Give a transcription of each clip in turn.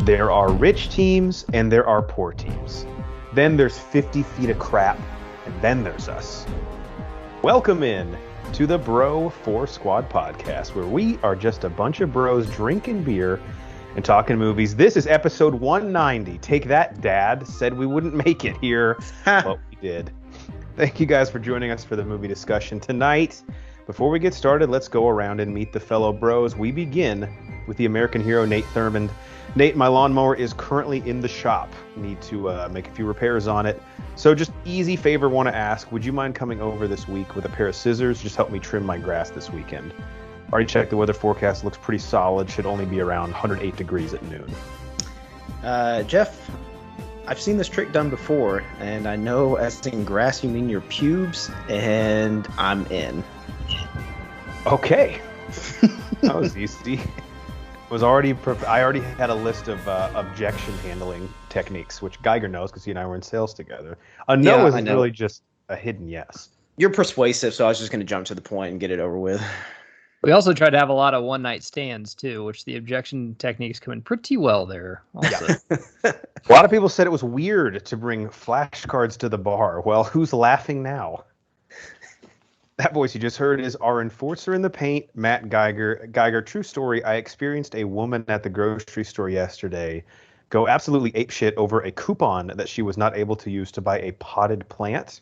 There are rich teams and there are poor teams. Then there's 50 feet of crap, and then there's us. Welcome in to the Bro 4 Squad podcast, where we are just a bunch of bros drinking beer and talking movies. This is episode 190. Take that, Dad. Said we wouldn't make it here, but we did. Thank you guys for joining us for the movie discussion tonight. Before we get started, let's go around and meet the fellow bros. We begin with the American hero, Nate Thurmond. Nate, my lawnmower is currently in the shop. Need to make a few repairs on it. So just easy favor, want to ask, would you mind coming over this week with a pair of scissors? Just help me trim my grass this weekend. Already checked the weather forecast. Looks pretty solid. Should only be around 108 degrees at noon. Jeff, I've seen this trick done before, and I know as in grass you mean your pubes, and I'm in. Okay. That was easy. I already had a list of objection handling techniques, which Geiger knows because he and I were in sales together. A no is really just a hidden yes. You're persuasive, so I was just going to jump to the point and get it over with. We also tried to have a lot of one-night stands, too, which the objection techniques come in pretty well there. Also. Yeah. A lot of people said it was weird to bring flashcards to the bar. Well, who's laughing now? That voice you just heard is our enforcer in the paint, Matt Geiger. Geiger, true story, I experienced a woman at the grocery store yesterday go absolutely apeshit over a coupon that she was not able to use to buy a potted plant.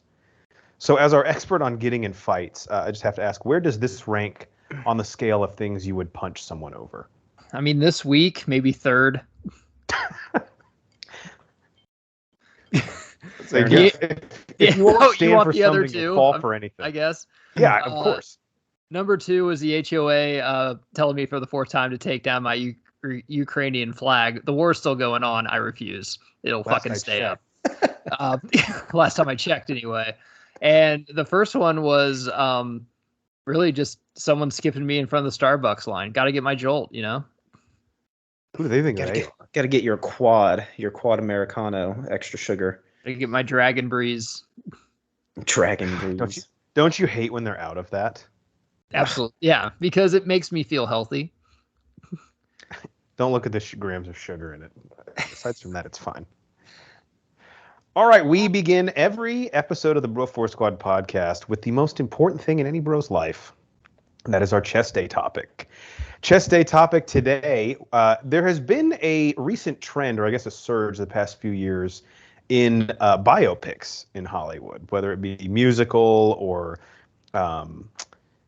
So as our expert on getting in fights, I just have to ask, where does this rank on the scale of things you would punch someone over? I mean, this week, maybe third. If you won't stand for the other something, two, fall for anything. I guess. Yeah, of course. Number 2 was the HOA telling me for the 4th time to take down my Ukrainian flag. The war's still going on. I refuse. It'll fucking stay up. Last time I checked, anyway. And the first one was really just someone skipping me in front of the Starbucks line. Got to get my jolt, you know? Who do they think they are? Got to get your quad Americano, extra sugar. Got to get my Dragon Breeze. Dragon Breeze. Don't you hate when they're out of that? Absolutely. Yeah, because it makes me feel healthy. Don't look at the grams of sugar in it. Aside from that, it's fine. All right, we begin every episode of the Bro 4 Squad podcast with the most important thing in any bro's life. And that is our chest day topic. Chest day topic today, there has been a recent trend, or I guess a surge the past few years, in biopics in Hollywood, whether it be musical or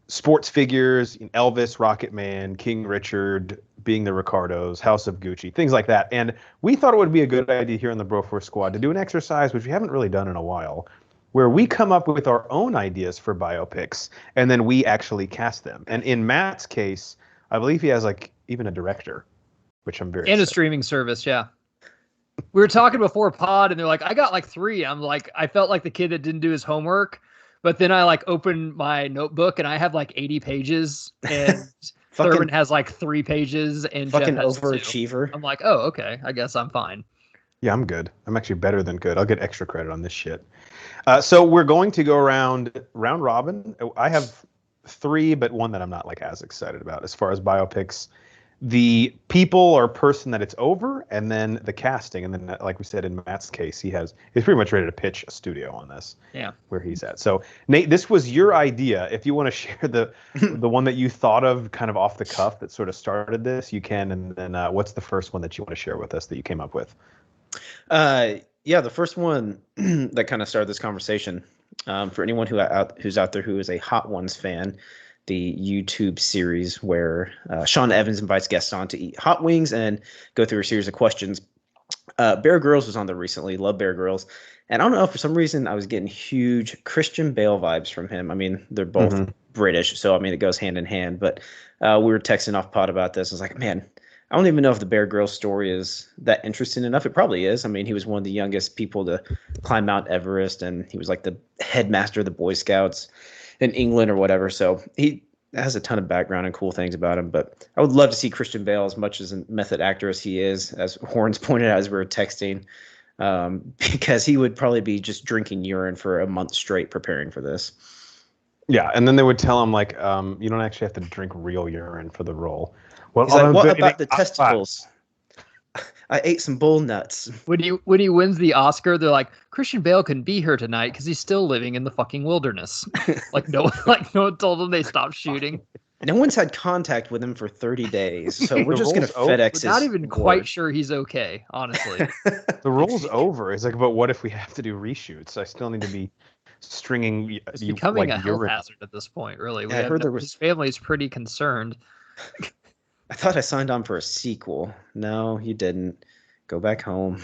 sports figures, Elvis, Rocket Man, King Richard, Being the Ricardos, House of Gucci, things like that. And we thought it would be a good idea here on the Bro 4 Squad to do an exercise, which we haven't really done in a while, where we come up with our own ideas for biopics, and then we actually cast them. And in Matt's case, I believe he has even a director, which I'm very excited. A streaming service, yeah. We were talking before pod, and they're like, I got 3. I'm like, I felt like the kid that didn't do his homework, but then I opened my notebook and I have 80 pages, and Thurman has 3 pages, and fucking Jeff has overachiever. 2. I'm like, oh, okay, I guess I'm fine. Yeah, I'm good. I'm actually better than good. I'll get extra credit on this shit. So we're going to go round robin. I have 3, but one that I'm not as excited about as far as biopics. The people or person that it's over, and then the casting, and then like we said in Matt's case, he's pretty much ready to pitch a studio on this. Yeah, where he's at. So Nate, this was your idea. If you want to share the one that you thought of kind of off the cuff that sort of started this, you can. And then what's the first one that you want to share with us that you came up with? Yeah, the first one that kind of started this conversation, for anyone who's out there who is a Hot Ones fan, the YouTube series where Sean Evans invites guests on to eat hot wings and go through a series of questions. Bear Grylls was on there recently. Love Bear Grylls. And I don't know, for some reason, I was getting huge Christian Bale vibes from him. I mean, they're both British, so I mean, it goes hand in hand. But we were texting off pod about this. I was like, man, I don't even know if the Bear Grylls story is that interesting enough. It probably is. I mean, he was one of the youngest people to climb Mount Everest, and he was the headmaster of the Boy Scouts in England or whatever. So he has a ton of background and cool things about him. But I would love to see Christian Bale, as much as a method actor as he is, as Horns pointed out as we were texting, because he would probably be just drinking urine for a month straight preparing for this. Yeah, and then they would tell him you don't actually have to drink real urine for the role. Well, he's what about the testicles? I ate some bull nuts. When he wins the Oscar, they're like, Christian Bale can be here tonight because he's still living in the fucking wilderness. No one told him they stopped shooting. No one's had contact with him for 30 days, so we're just gonna FedEx. We're not even quite sure he's okay, honestly. The role's over. It's like, but what if we have to do reshoots? I still need to be stringing. It's becoming a health hazard at this point, really. Yeah, I heard his family's pretty concerned. I thought I signed on for a sequel. No, you didn't. Go back home.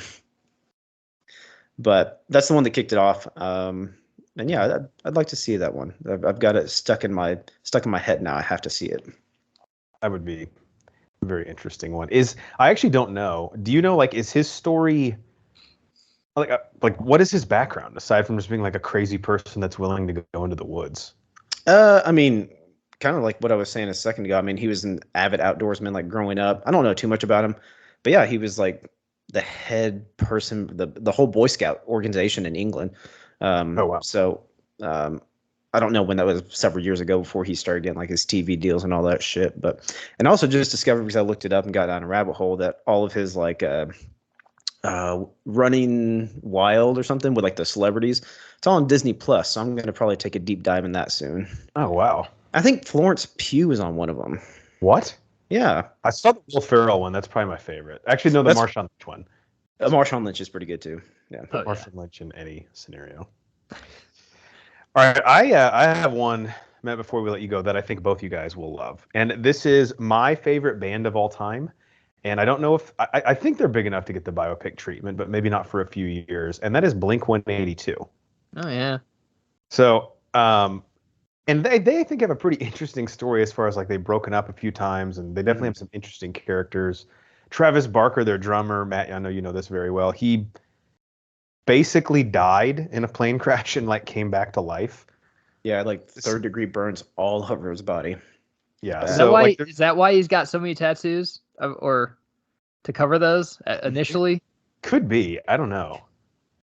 But that's the one that kicked it off. And yeah, I'd like to see that one. I've got it stuck in my head now. I have to see it. That would be a very interesting one. I actually don't know. Do you know, like, is his story like what is his background aside from just being like a crazy person that's willing to go into the woods? I mean, kind of like what I was saying a second ago. I mean, he was an avid outdoorsman, like growing up. I don't know too much about him, but yeah, he was like the head person, the whole Boy Scout organization in England. Oh wow! So I don't know when that was, several years ago before he started getting like his TV deals and all that shit. But and also just discovered, because I looked it up and got down a rabbit hole, that all of his like Running Wild or something with like the celebrities, it's all on Disney Plus. So I'm gonna probably take a deep dive in that soon. Oh wow! I think Florence Pugh is on one of them. What? Yeah. I saw the Will Ferrell one. That's probably my favorite. Actually, no, the Marshawn Lynch one. Marshawn Lynch is pretty good too. Yeah. Put Marshawn Lynch in any scenario. All right. I have one, Matt, before we let you go, that I think both you guys will love. And this is my favorite band of all time. And I don't know if I think they're big enough to get the biopic treatment, but maybe not for a few years. And that is Blink-182. Oh yeah. So and they I think have a pretty interesting story as far as like they've broken up a few times, and they definitely have some interesting characters. Travis Barker, their drummer, Matt, I know you know this very well. He basically died in a plane crash and like came back to life. Yeah, like third-degree burns all over his body. Yeah. Is that why he's got so many tattoos, or to cover those initially? Could be. I don't know.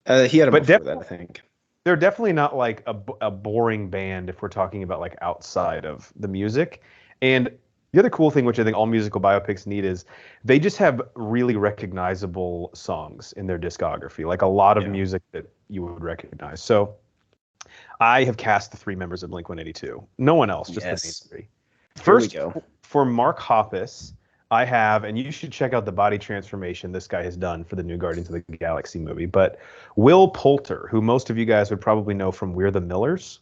He had them before that, I think. They're definitely not like a boring band if we're talking about like outside of the music. And the other cool thing, which I think all musical biopics need, is they just have really recognizable songs in their discography, like a lot of music that you would recognize. So I have cast the three members of Blink-182. No one else, just the main three. First, for Mark Hoppus, I have, and you should check out the body transformation this guy has done for the new Guardians of the Galaxy movie, but Will Poulter, who most of you guys would probably know from We're the Millers.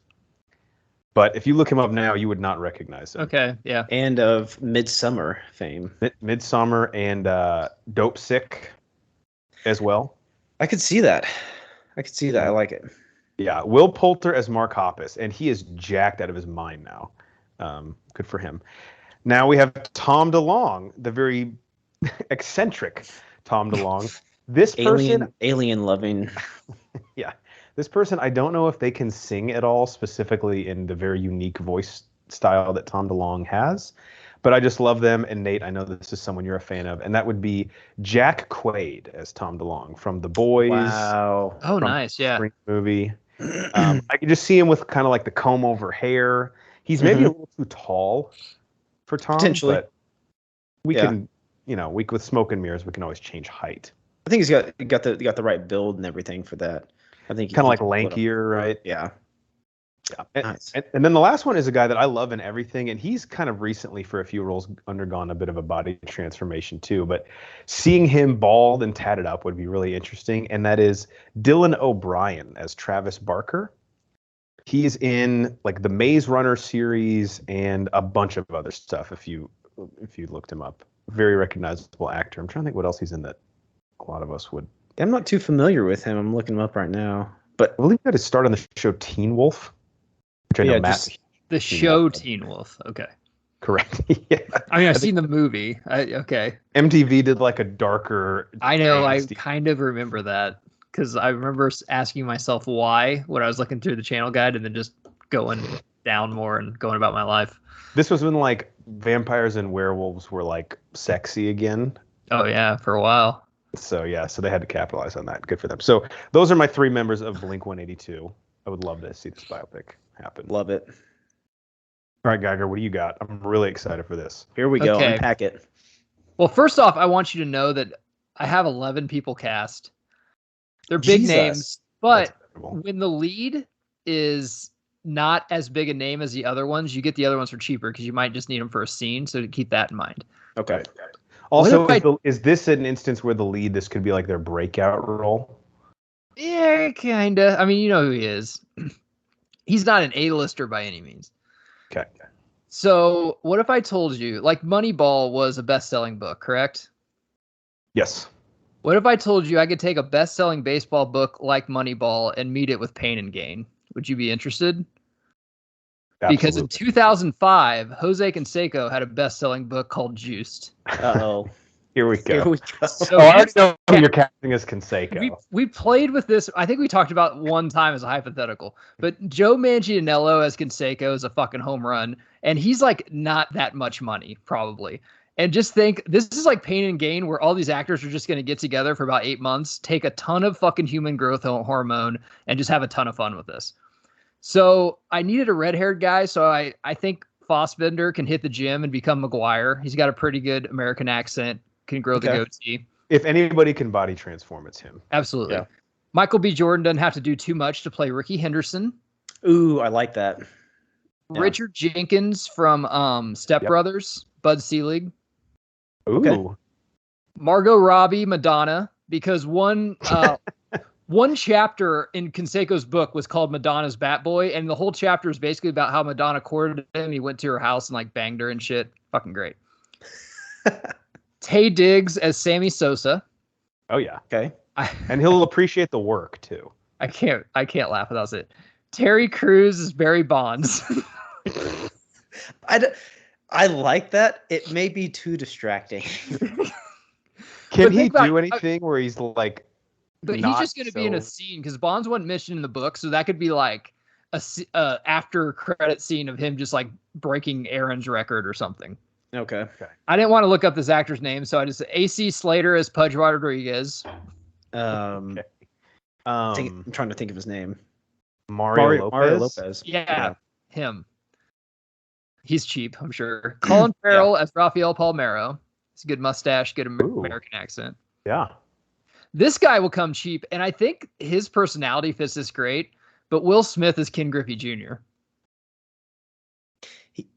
But if you look him up now, you would not recognize him. Okay, yeah. And of Midsummer fame. Midsummer and Dope Sick as well. I could see that. I like it. Yeah, Will Poulter as Mark Hoppus, and he is jacked out of his mind now. Good for him. Now we have Tom DeLonge, the very eccentric Tom DeLonge. This alien loving. Yeah. This person, I don't know if they can sing at all, specifically in the very unique voice style that Tom DeLonge has, but I just love them. And Nate, I know this is someone you're a fan of, and that would be Jack Quaid as Tom DeLonge from The Boys. Wow. Oh, nice. Yeah. Spring movie. I could just see him with kind of like the comb over hair. He's maybe a little too tall for Tom, potentially, but we can, with smoke and mirrors, we can always change height. I think he's got the right build and everything for that. I think kind of like lankier, right? Yeah. Nice. And then the last one is a guy that I love in everything, and he's kind of recently, for a few roles, undergone a bit of a body transformation too. But seeing him bald and tatted up would be really interesting, and that is Dylan O'Brien as Travis Barker. He's in like the Maze Runner series and a bunch of other stuff. If you looked him up, very recognizable actor. I'm trying to think what else he's in that a lot of us would. I'm not too familiar with him. I'm looking him up right now. But I believe he had to start on the show Teen Wolf, which I know Matt. The show Teen Wolf. Okay. Correct. Yeah. I mean, I've seen the movie. Okay. MTV did like a darker. I know. I kind of remember that because I remember asking myself why when I was looking through the channel guide and then just going down more and going about my life. This was when like vampires and werewolves were like sexy again. Oh yeah, for a while. So yeah, so they had to capitalize on that. Good for them. So those are my three members of Blink-182. I would love to see this biopic happen. Love it. All right, Geiger, what do you got? I'm really excited for this. Here we go. Unpack it. Well, first off, I want you to know that I have 11 people cast. They're big names, but when the lead is not as big a name as the other ones, you get the other ones for cheaper because you might just need them for a scene. So keep that in mind. Okay. Also, is this an instance where the lead, this could be like their breakout role? Yeah, kind of. I mean, you know who he is. He's not an A-lister by any means. Okay. So what if I told you, like Moneyball was a best-selling book, correct? Yes. What if I told you I could take a best-selling baseball book like Moneyball and meet it with Pain and Gain? Would you be interested? Absolutely. Because in 2005, Jose Canseco had a best-selling book called Juiced. Uh-oh. Here we go. So I already know who you're casting as Canseco. We played with this. I think we talked about one time as a hypothetical. But Joe Manganiello as Canseco is a fucking home run. And he's like not that much money, probably. And just think, this is like Pain and Gain, where all these actors are just going to get together for about 8 months, take a ton of fucking human growth hormone, and just have a ton of fun with this. So I needed a red-haired guy, so I think Fassbender can hit the gym and become McGuire. He's got a pretty good American accent, can grow the goatee. If anybody can body transform, it's him. Absolutely. Yeah. Michael B. Jordan doesn't have to do too much to play Ricky Henderson. Ooh, I like that. Yeah. Richard Jenkins from Step Brothers, Bud Selig. Ooh. Okay. Margot Robbie, Madonna, because one chapter in Canseco's book was called Madonna's Bat Boy, and the whole chapter is basically about how Madonna courted him. He went to her house and like banged her and shit. Fucking great. Taye Diggs as Sammy Sosa. Oh yeah. Okay. And he'll appreciate the work too. I can't laugh without it. Terry Crews as Barry Bonds. I like that. It may be too distracting. Can he do anything where he's like? But he's just going to be in a scene because Bonds wasn't mentioned in the book, so that could be like a after credit scene of him just like breaking Aaron's record or something. Okay. I didn't want to look up this actor's name, so I just AC Slater as Pudge Rodriguez. I'm trying to think of his name. Mario Lopez. Yeah, him. He's cheap, I'm sure. Colin Farrell as Rafael Palmeiro. It's a good mustache, good American accent. Yeah. This guy will come cheap, and I think his personality fits this great, but Will Smith is Ken Griffey Jr.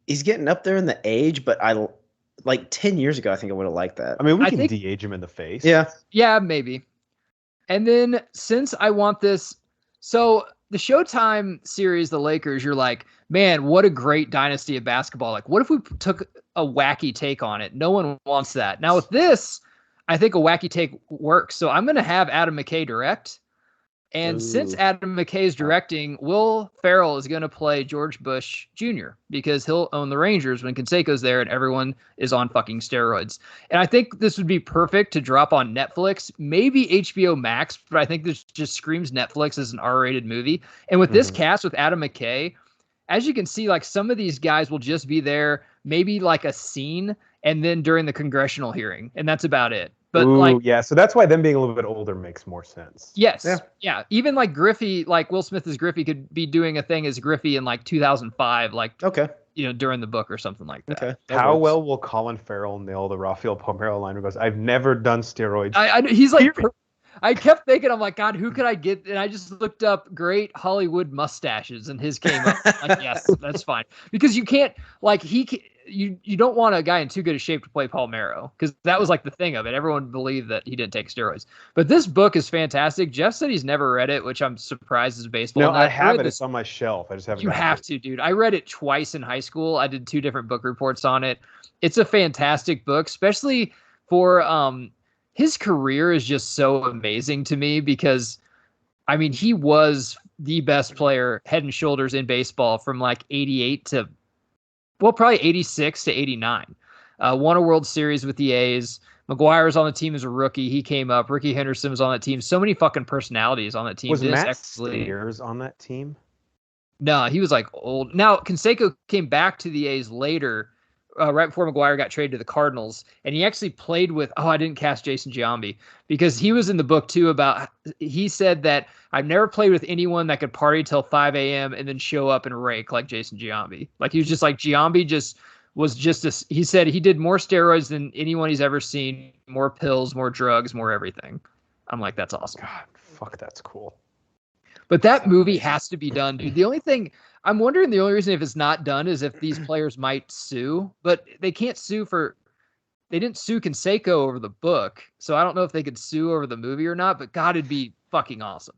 He's getting up there in the age, but I like 10 years ago, I think I would have liked that. I mean, we can de-age him in the face. Yeah, maybe. And then since I want this, so the Showtime series, The Lakers, you're like, man, what a great dynasty of basketball. Like, what if we took a wacky take on it? No one wants that. Now with this, I think a wacky take works. So I'm going to have Adam McKay direct. And since Adam McKay is directing, Will Ferrell is going to play George Bush Jr. because he'll own the Rangers when Canseco's there and everyone is on fucking steroids. And I think this would be perfect to drop on Netflix, maybe HBO Max, but I think this just screams Netflix as an R-rated movie. And with this cast with Adam McKay, as you can see, like some of these guys will just be there, maybe like a scene, and then during the congressional hearing, and that's about it. But so that's why them being a little bit older makes more sense. Yes. Yeah. Even like Griffey, like Will Smith as Griffey could be doing a thing as Griffey in like 2005, like, during the book or something like that. Okay. How well will Colin Farrell nail the Rafael Palmeiro line who goes, I've never done steroids. He's like, I kept thinking, I'm like, God, who could I get? And I just looked up great Hollywood mustaches and his came up. Like, yes, that's fine. Because you can't, like, you don't want a guy in too good a shape to play Palmeiro because that was like the thing of it. Everyone believed that he didn't take steroids. But this book is fantastic. Jeff said he's never read it, which I'm surprised as baseball. No, I have it. It's on my shelf. I just haven't. You have to, dude. I read it twice in high school. I did 2 different book reports on it. It's a fantastic book, especially for his career is just so amazing to me because, I mean, he was the best player head and shoulders in baseball from like 88 to, well, probably 86 to 89. Won a World Series with the A's. McGuire was on the team as a rookie. He came up. Ricky Henderson was on that team. So many fucking personalities on that team. Was Matt Stairs on that team? No, he was like old. Now, Canseco came back to the A's later, right before McGuire got traded to the Cardinals. And he actually played with, I didn't cast Jason Giambi because he was in the book too about, he said that I've never played with anyone that could party till 5 a.m. and then show up and rake like Jason Giambi. Like he was just like, Giambi just was he said he did more steroids than anyone he's ever seen, more pills, more drugs, more everything. I'm like, that's awesome. God, fuck, that's cool. But that movie has to be done, dude. The only reason if it's not done is if these players might sue, but they can't sue they didn't sue Canseco over the book. So I don't know if they could sue over the movie or not, but God, it'd be fucking awesome.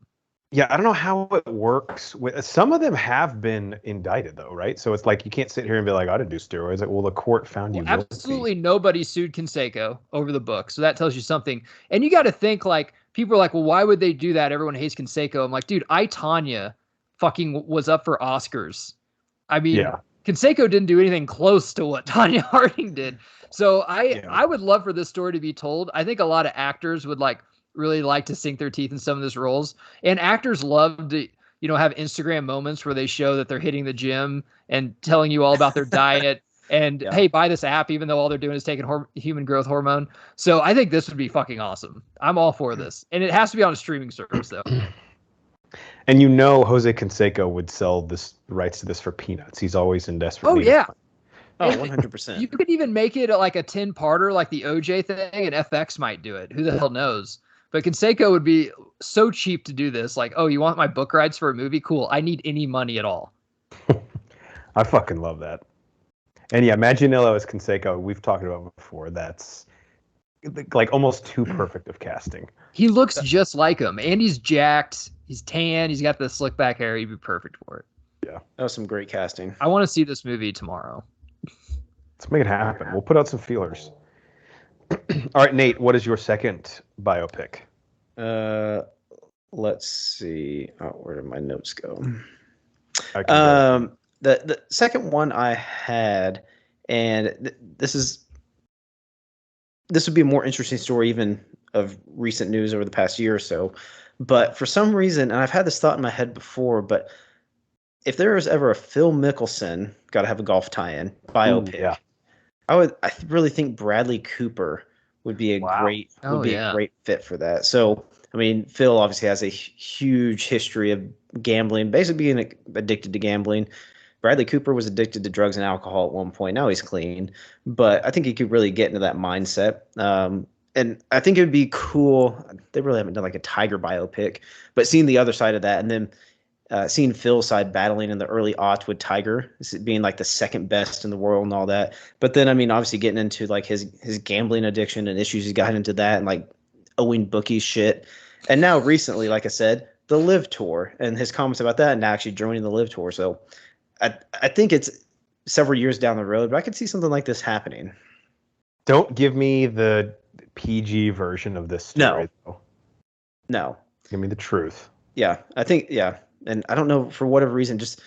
Yeah, I don't know how it works. Some of them have been indicted, though, right? So it's like you can't sit here and be like, I didn't do steroids. Like, well, the court found you guilty. Absolutely nobody sued Canseco over the book. So that tells you something. And you got to think, like, people are like, well, why would they do that? Everyone hates Canseco. I'm like, dude, Tonya fucking was up for Oscars. I mean, Canseco didn't do anything close to what Tonya Harding did. So I would love for this story to be told. I think a lot of actors would really like to sink their teeth in some of these roles, and actors love to have Instagram moments where they show that they're hitting the gym and telling you all about their diet and hey, buy this app, even though all they're doing is taking human growth hormone. So I think this would be fucking awesome. I'm all for this, and it has to be on a streaming service though. And Jose Canseco would sell the rights to this for peanuts. He's always in desperate need. Oh yeah. Oh, 100%. You could even make it like a 10-parter, like the OJ thing, and FX might do it. Who the hell knows? But Canseco would be so cheap to do this. Like, oh, you want my book rights for a movie? Cool. I need any money at all. I fucking love that. And yeah, Manganiello as Canseco, we've talked about before. That's like almost too perfect of casting. He looks just like him, and he's jacked. He's tan. He's got the slick back hair. He'd be perfect for it. Yeah, that was some great casting. I want to see this movie tomorrow. Let's make it happen. We'll put out some feelers. All right, Nate, what is your second biopic? Let's see. Oh, where did my notes go? The second one I had, and this would be a more interesting story even of recent news over the past year or so. But for some reason, and I've had this thought in my head before, but if there was ever a Phil Mickelson, got to have a golf tie-in biopic, I really think Bradley Cooper would be a great fit for that. So, I mean, Phil obviously has a huge history of gambling, basically being addicted to gambling. Bradley Cooper was addicted to drugs and alcohol at one point. Now he's clean, but I think he could really get into that mindset. And I think it would be cool. They really haven't done like a Tiger biopic, but seeing the other side of that, and then seeing Phil's side battling in the early aughts with Tiger, being like the second best in the world and all that. But then, I mean, obviously getting into like his gambling addiction and issues he's gotten into that, and like owing bookies shit. And now recently, like I said, the Live Tour and his comments about that, and actually joining the Live Tour. So I think it's several years down the road, but I could see something like this happening. Don't give me the PG version of this story. No. Give me the truth. Yeah, I think, and I don't know, for whatever reason, just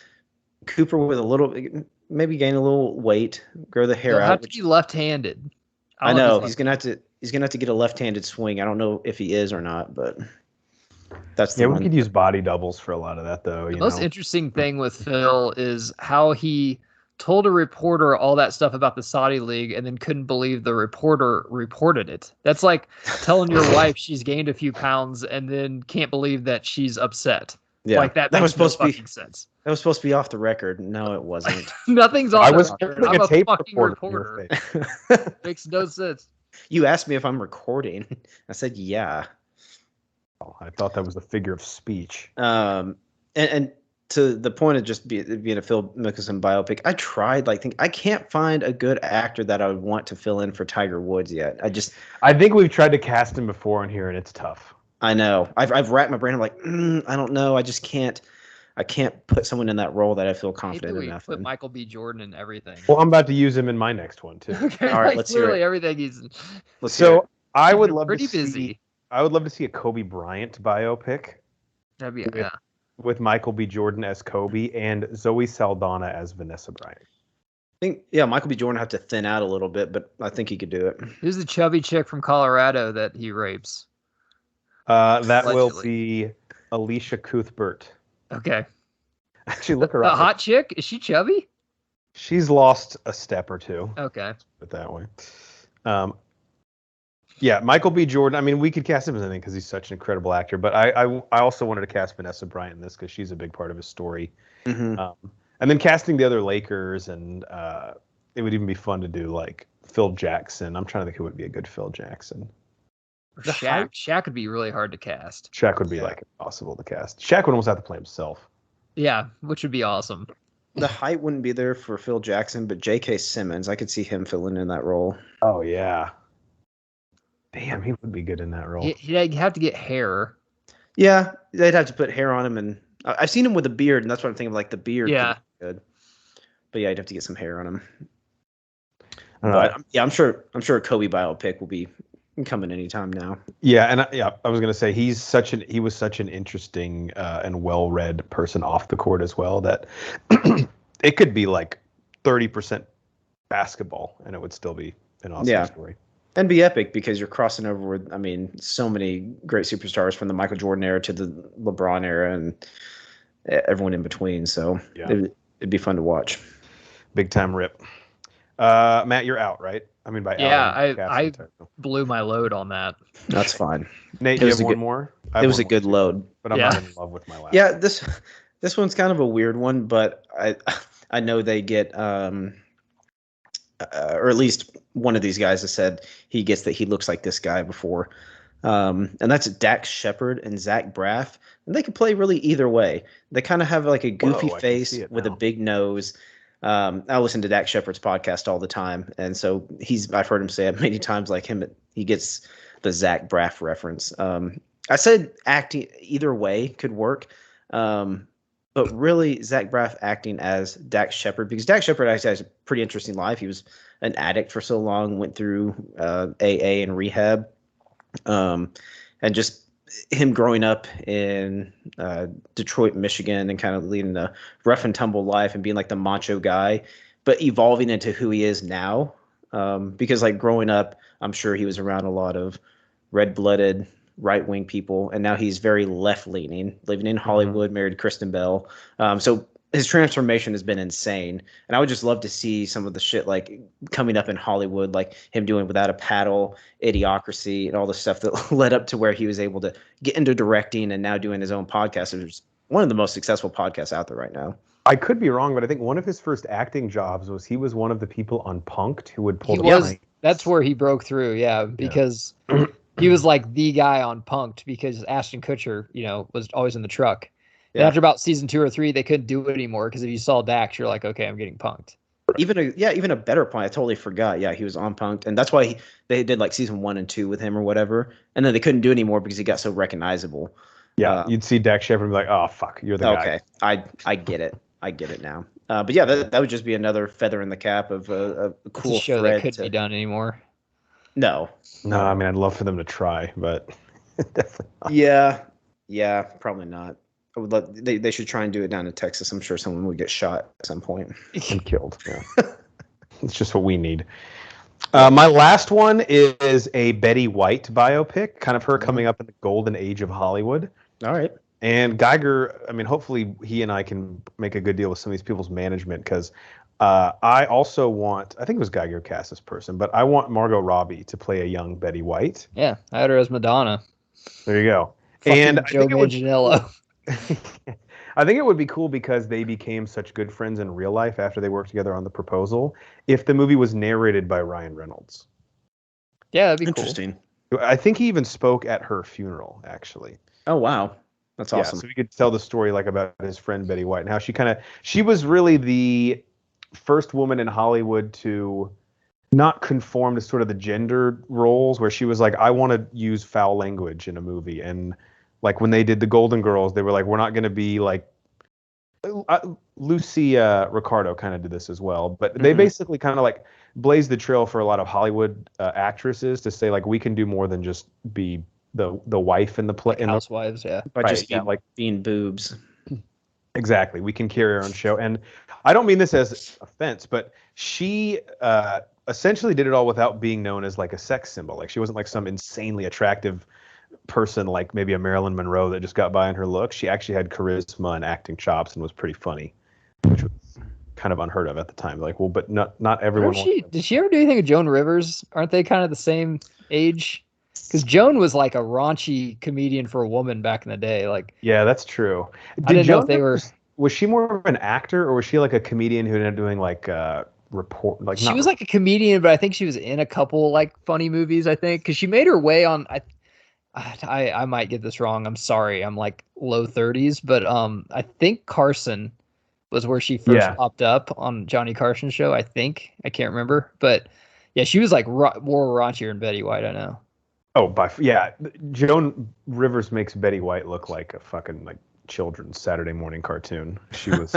Cooper with maybe gain a little weight, grow the hair out. He'll have to be left-handed. I know he's gonna have to get a left-handed swing. I don't know if he is or not, but that's we could use body doubles for a lot of that, though. The most interesting thing with Phil is how he told a reporter all that stuff about the Saudi League and then couldn't believe the reporter reported it. That's like telling your wife she's gained a few pounds and then can't believe that she's upset. Yeah, like that was supposed to be sense. That was supposed to be off the record. No, it wasn't. Nothing's off the record. I'm a tape fucking reporter. Makes no sense. You asked me if I'm recording. I said, yeah. Oh, I thought that was a figure of speech. And to the point of just being a Phil Mickelson biopic, I tried. I can't find a good actor that I would want to fill in for Tiger Woods yet. I think we've tried to cast him before in here, and it's tough. I know. I've racked my brain. I'm like, I don't know. I just can't. I can't put someone in that role that I feel confident enough. Put Michael B. Jordan in everything. Well, I'm about to use him in my next one too. Okay, all right, let's hear it. Everything he's. I would love pretty to see. busy. I would love to see a Kobe Bryant biopic. That'd be with Michael B. Jordan as Kobe and Zoe Saldana as Vanessa Bryant. I think Michael B. Jordan have to thin out a little bit, but I think he could do it. Who's the chubby chick from Colorado that he rapes? That Allegedly. will be Alicia Cuthbert. Okay. Actually, look her the up. hot chick? Is she chubby? She's lost a step or two. Okay. Put it that way. Yeah, Michael B. Jordan. I mean, we could cast him as anything because he's such an incredible actor. But I also wanted to cast Vanessa Bryant in this because she's a big part of his story. Mm-hmm. And then casting the other Lakers and it would even be fun to do like Phil Jackson. I'm trying to think who would be a good Phil Jackson. Or Shaq. Shaq would be really hard to cast. Shaq would be like impossible to cast. Shaq would almost have to play himself. Yeah, which would be awesome. The height wouldn't be there for Phil Jackson, but J.K. Simmons, I could see him filling in that role. Oh yeah. Damn, he would be good in that role. He'd have to get hair. Yeah, they'd have to put hair on him, and I've seen him with a beard, and that's what I'm thinking. Like the beard, Yeah, could be good. But yeah, you'd have to get some hair on him. I don't know. But yeah, I'm sure a Kobe biopic will be coming anytime now. Yeah, and I was gonna say he was such an interesting and well-read person off the court as well that it could be like 30% basketball and it would still be an awesome story. And be epic because you're crossing over with, I mean, so many great superstars from the Michael Jordan era to the LeBron era and everyone in between. So it'd be fun to watch. Big time rip. Matt, you're out, right? I mean, by I blew my load on that. That's fine. Nate, you have one more? It was a good load. But I'm not in love with my last. Yeah, this one's kind of a weird one, but I know they get or at least one of these guys has said he gets that he looks like this guy before. And that's Dax Shepard and Zach Braff. And they can play really either way. They kind of have like a goofy face with a big nose. I listen to Dax Shepard's podcast all the time. And so I've heard him say it many times, like he gets the Zach Braff reference. I said acting either way could work. But really, Zach Braff acting as Dax Shepard, because Dax Shepard actually has a pretty interesting life. He was an addict for so long, went through AA and rehab, and just him growing up in Detroit, Michigan, and kind of leading a rough and tumble life and being like the macho guy, but evolving into who he is now. Because like growing up, I'm sure he was around a lot of red-blooded right-wing people, and now he's very left-leaning, living in Hollywood, married to Kristen Bell. So his transformation has been insane, and I would just love to see some of the shit like coming up in Hollywood, like him doing Without a Paddle, Idiocracy, and all the stuff that led up to where he was able to get into directing and now doing his own podcast. It's one of the most successful podcasts out there right now. I could be wrong, but I think one of his first acting jobs was he was one of the people on Punk'd who would pull the prank. That's where he broke through, because he was like the guy on Punk'd because Ashton Kutcher, was always in the truck. Yeah. And after about season 2 or 3, they couldn't do it anymore because if you saw Dax, you're like, okay, I'm getting punked. Even a better point. I totally forgot. Yeah, he was on Punk'd, and that's why they did like season 1 and 2 with him or whatever, and then they couldn't do it anymore because he got so recognizable. Yeah, you'd see Dax Shepard and be like, "Oh fuck, you're the guy." Okay, I get it. I get it now. But yeah, that would just be another feather in the cap of a cool show thread that couldn't be done anymore. No. I mean, I'd love for them to try, but definitely not. Yeah, probably not. I would they should try and do it down in Texas. I'm sure someone would get shot at some point and killed. Yeah, it's just what we need. My last one is a Betty White biopic, kind of her coming up in the golden age of Hollywood. All right. And Geiger, I mean, hopefully he and I can make a good deal with some of these people's management because I also want, I think it was Geiger cast this person, but I want Margot Robbie to play a young Betty White. Yeah, I had her as Madonna. There you go. Fucking and Joe Manganiello. I think it would be cool because they became such good friends in real life after they worked together on The Proposal. If the movie was narrated by Ryan Reynolds. Yeah, that'd be interesting. Cool. I think he even spoke at her funeral, actually. Oh, wow. That's awesome. So we could tell the story like about his friend Betty White and how she was really the first woman in Hollywood to not conform to sort of the gender roles where she was like, I want to use foul language in a movie. And like when they did the Golden Girls, they were like, we're not going to be like Lucia Ricardo kind of did this as well. But they basically kind of like blazed the trail for a lot of Hollywood actresses to say like, we can do more than just be the wife in the play. Housewives, yeah. By just being boobs. Exactly. We can carry our own show. And I don't mean this as offense, but she essentially did it all without being known as like a sex symbol. Like she wasn't like some insanely attractive person like maybe a Marilyn Monroe that just got by in her look. She actually had charisma and acting chops and was pretty funny, which was kind of unheard of at the time. Like, well, but not everyone. Did she ever do anything with Joan Rivers? Aren't they kind of the same age? Because Joan was like a raunchy comedian for a woman back in the day. Like, yeah, that's true. I didn't know if they were. Was she more of an actor or was she like a comedian who ended up doing like report. Like she was like a comedian, but I think she was in a couple like funny movies. I think because she made her way on. I might get this wrong. I'm sorry. I'm like low 30s, but I think Carson was where she first popped up on Johnny Carson's show. I think I can't remember, but yeah, she was like more raunchier than Betty White. I know. Oh, Joan Rivers makes Betty White look like a fucking like children's Saturday morning cartoon. She was.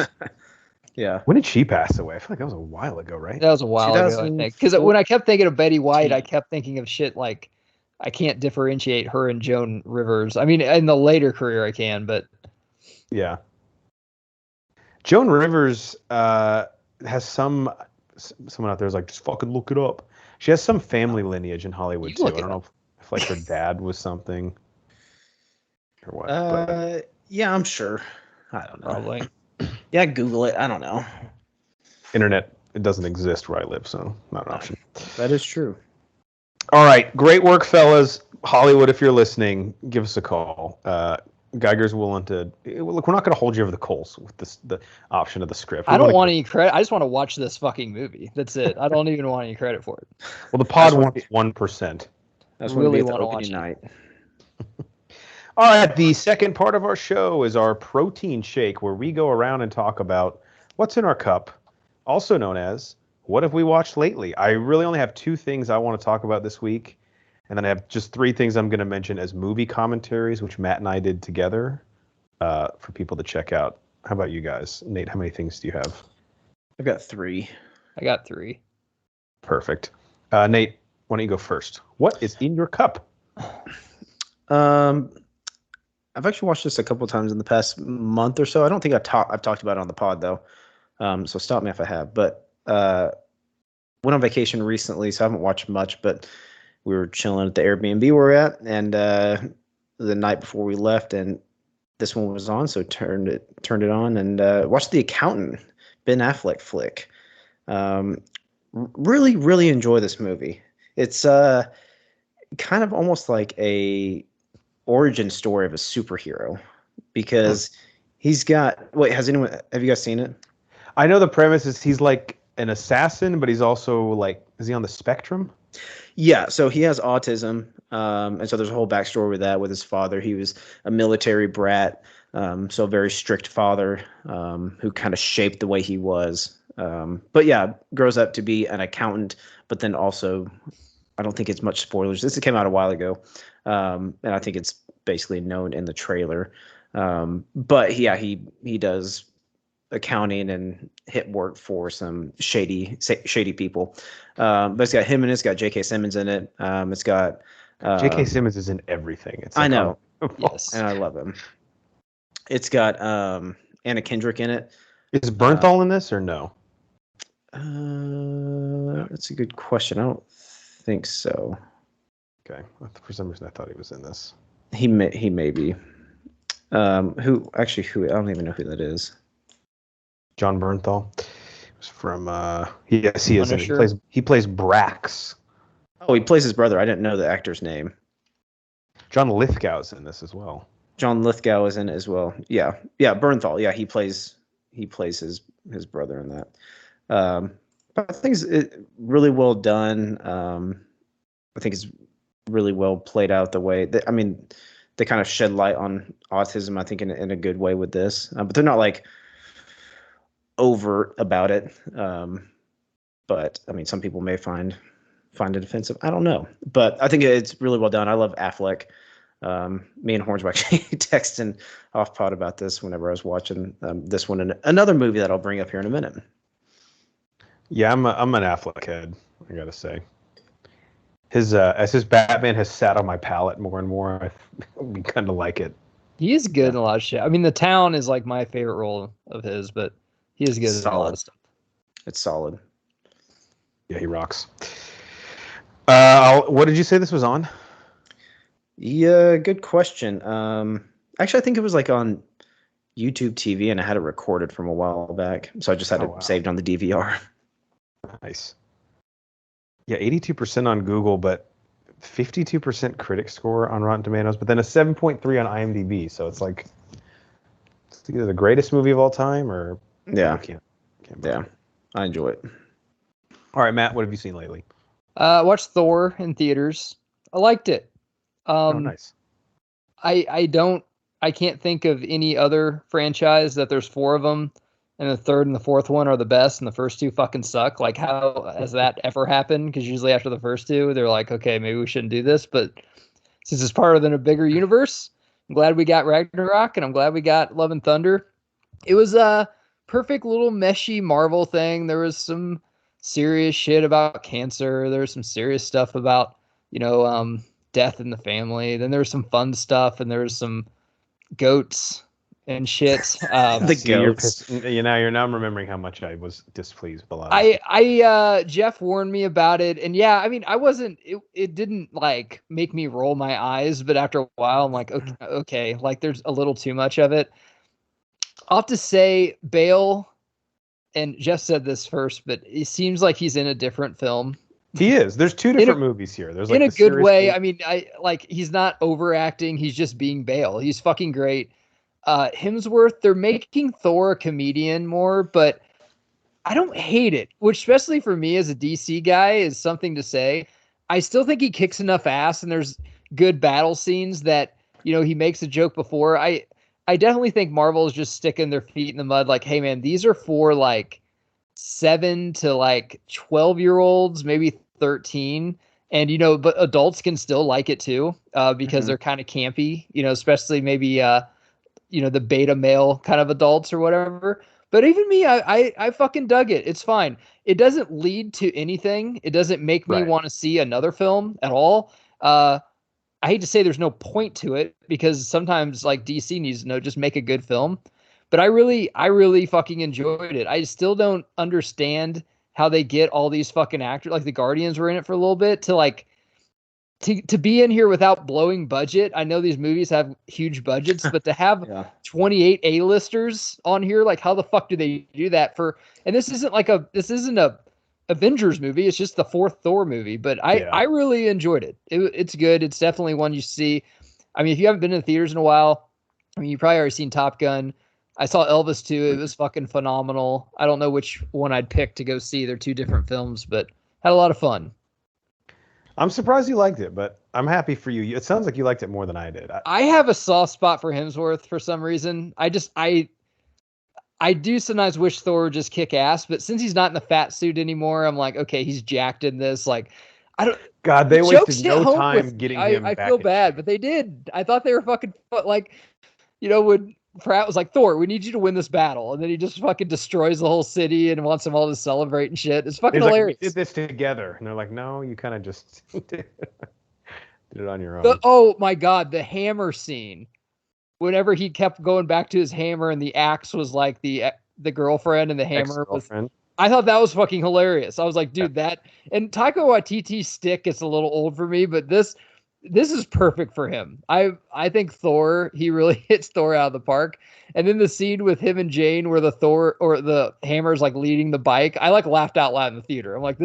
Yeah. When did she pass away? I feel like that was a while ago, right? That was a while ago, I think. Because when I kept thinking of Betty White, I kept thinking of shit like I can't differentiate her and Joan Rivers. I mean, in the later career I can, but yeah. Joan Rivers has someone out there is like, just fucking look it up. She has some family lineage in Hollywood too. I don't know if like her dad was something or what. Yeah, I'm sure. I don't know. Probably. Yeah, Google it. I don't know. Internet, it doesn't exist where I live, so not an option. That is true. All right, great work, fellas. Hollywood, if you're listening, give us a call. Geiger's willing to look. We're not going to hold you over the coals with the option of the script. I don't want any credit. I just want to watch this fucking movie. That's it. I don't even want any credit for it. Well, the pod wants 1%. That's really want to watch night. All right, the second part of our show is our protein shake, where we go around and talk about what's in our cup, also known as what have we watched lately. I really only have 2 things I want to talk about this week, and then I have just 3 things I'm going to mention as movie commentaries, which Matt and I did together for people to check out. How about you guys? Nate, how many things do you have? I've got 3. I got 3. Perfect. Nate, why don't you go first? What is in your cup? I've actually watched this a couple of times in the past month or so. I don't think I've talked about it on the pod though. So stop me if I have. But went on vacation recently, so I haven't watched much. But we were chilling at the Airbnb we're at, and the night before we left, and this one was on, so turned it on and watched The Accountant, Ben Affleck flick. Really, really enjoy this movie. It's kind of almost like a origin story of a superhero, because he's got have you guys seen it? I know the premise is he's like an assassin, but he's also like, is he on the spectrum? Yeah, so he has autism, and so there's a whole backstory with that. With his father, he was a military brat, so a very strict father who kind of shaped the way he was. But yeah, grows up to be an accountant, but then also, I don't think it's much spoilers. This came out a while ago, and I think it's basically known in the trailer. But yeah, he does accounting and hit work for some shady people. But it's got him in it. It's got J.K. Simmons in it. It's got J.K. Simmons is in everything. It's I know, yes, and I love him. It's got Anna Kendrick in it. Is Bernthal in this or no? That's a good question. I don't think so. Okay, for some reason I thought he was in this. He may be. Who I don't even know who that is. John Bernthal. It was from yes, he is. He plays Brax. Oh, he plays his brother. I didn't know the actor's name. John Lithgow's in this as well. John Lithgow is in it as well. Yeah, Bernthal. Yeah, he plays his brother in that. But I think it's really well done. I think it's really well played out the way that, I mean, they kind of shed light on autism, I think, in a good way with this. But they're not like overt about it. But I mean, some people may find it offensive. I don't know, but I think it's really well done. I love Affleck. Me and Horns were actually texting off pod about this whenever I was watching this one, and another movie that I'll bring up here in a minute. Yeah, I'm an Affleck head, I gotta say. As his Batman has sat on my palate more and more, we kind of like it. He is good in a lot of shit. I mean, The Town is like my favorite role of his, but he is good in a lot of stuff. It's solid. Yeah, he rocks. What did you say this was on? Yeah, good question. Actually, I think it was like on YouTube TV, and I had it recorded from a while back, so I just had it saved on the DVR. Nice. Yeah, 82% on Google, but 52% critic score on Rotten Tomatoes, but then a 7.3 on IMDb. So it's like it's either the greatest movie of all time or yeah, can't yeah. I enjoy it. All right, Matt, what have you seen lately? Watched Thor in theaters. I liked it. Oh, nice. I can't think of any other franchise that there's 4 of them, and the third and the fourth one are the best, and the first 2 fucking suck. Like, how has that ever happened? Because usually after the first 2, they're like, okay, maybe we shouldn't do this. But since it's part of a bigger universe, I'm glad we got Ragnarok, and I'm glad we got Love and Thunder. It was a perfect little meshy Marvel thing. There was some serious shit about cancer. There was some serious stuff about, death in the family. Then there was some fun stuff, and there was some goats and shit. The goats. You're now remembering how much I was displeased with a lot of stuff. Jeff warned me about it, and yeah, I mean, I wasn't. It didn't like make me roll my eyes, but after a while, I'm like, okay, like there's a little too much of it. I'll have to say, Bale, and Jeff said this first, but it seems like he's in a different film. He is. There's 2 different movies here. There's like in a good way. I mean, he's not overacting. He's just being Bale. He's fucking great. Hemsworth, they're making Thor a comedian more, but I don't hate it, which especially for me as a DC guy is something to say. I still think he kicks enough ass, and there's good battle scenes that, he makes a joke before. I definitely think Marvel is just sticking their feet in the mud. Like, hey man, these are for like 7 to like 12-year-olds, maybe 13. And, but adults can still like it too, because they're kind of campy, especially maybe, the beta male kind of adults or whatever. But even me, I fucking dug it. It's fine. It doesn't lead to anything. It doesn't make me want to see another film at all. I hate to say there's no point to it, because sometimes like DC needs to just make a good film. But I really fucking enjoyed it. I still don't understand how they get all these fucking actors, like the Guardians were in it for a little bit, to be in here without blowing budget. I know these movies have huge budgets, but to have 28 A-listers on here, like how the fuck do they do that for? And this isn't a Avengers movie. It's just the 4th Thor movie, but I really enjoyed it. It's good. It's definitely one you see. I mean, if you haven't been in the theaters in a while, I mean, you probably already seen Top Gun. I saw Elvis too. It was fucking phenomenal. I don't know which one I'd pick to go see. They're 2 different films, but had a lot of fun. I'm surprised you liked it, but I'm happy for you. It sounds like you liked it more than I did. I have a soft spot for Hemsworth for some reason. I do sometimes wish Thor would just kick ass, but since he's not in the fat suit anymore, I'm like, okay, he's jacked in this. Like, I don't. God, they wasted no time getting him. I feel bad, but they did. I thought they were fucking like, when Pratt was like, Thor, we need you to win this battle, and then he just fucking destroys the whole city and wants them all to celebrate and shit. It's fucking hilarious. Like, we did this together, and they're like, no, you kind of just did it on your own. Oh my God, the hammer scene. Whenever he kept going back to his hammer, and the axe was like the girlfriend, and the hammer was. I thought that was fucking hilarious. I was like, dude, that and Taika Waititi's stick gets a little old for me, but this is perfect for him. I think Thor, he really hits Thor out of the park. And then the scene with him and Jane where the Thor or the hammer's like leading the bike, I like laughed out loud in the theater. I was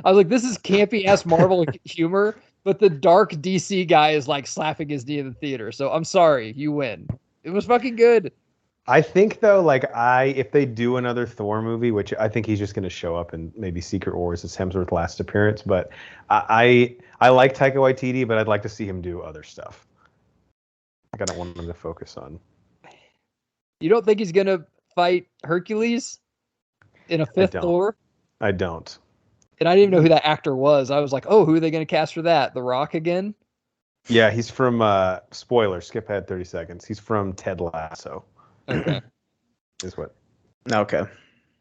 like, this is campy ass Marvel humor, but the dark DC guy is like slapping his knee in the theater. So I'm sorry, you win. It was fucking good. I think though, if they do another Thor movie, which I think he's just going to show up in maybe Secret Wars as Hemsworth's last appearance, but I like Taika Waititi, but I'd like to see him do other stuff. I don't want him to focus on. You don't think he's going to fight Hercules in a 5th Thor? I don't. And I didn't even know who that actor was. I was like, oh, who are they going to cast for that? The Rock again? Yeah, he's from, spoiler, skip ahead 30 seconds. He's from Ted Lasso. Okay. Is what? Okay.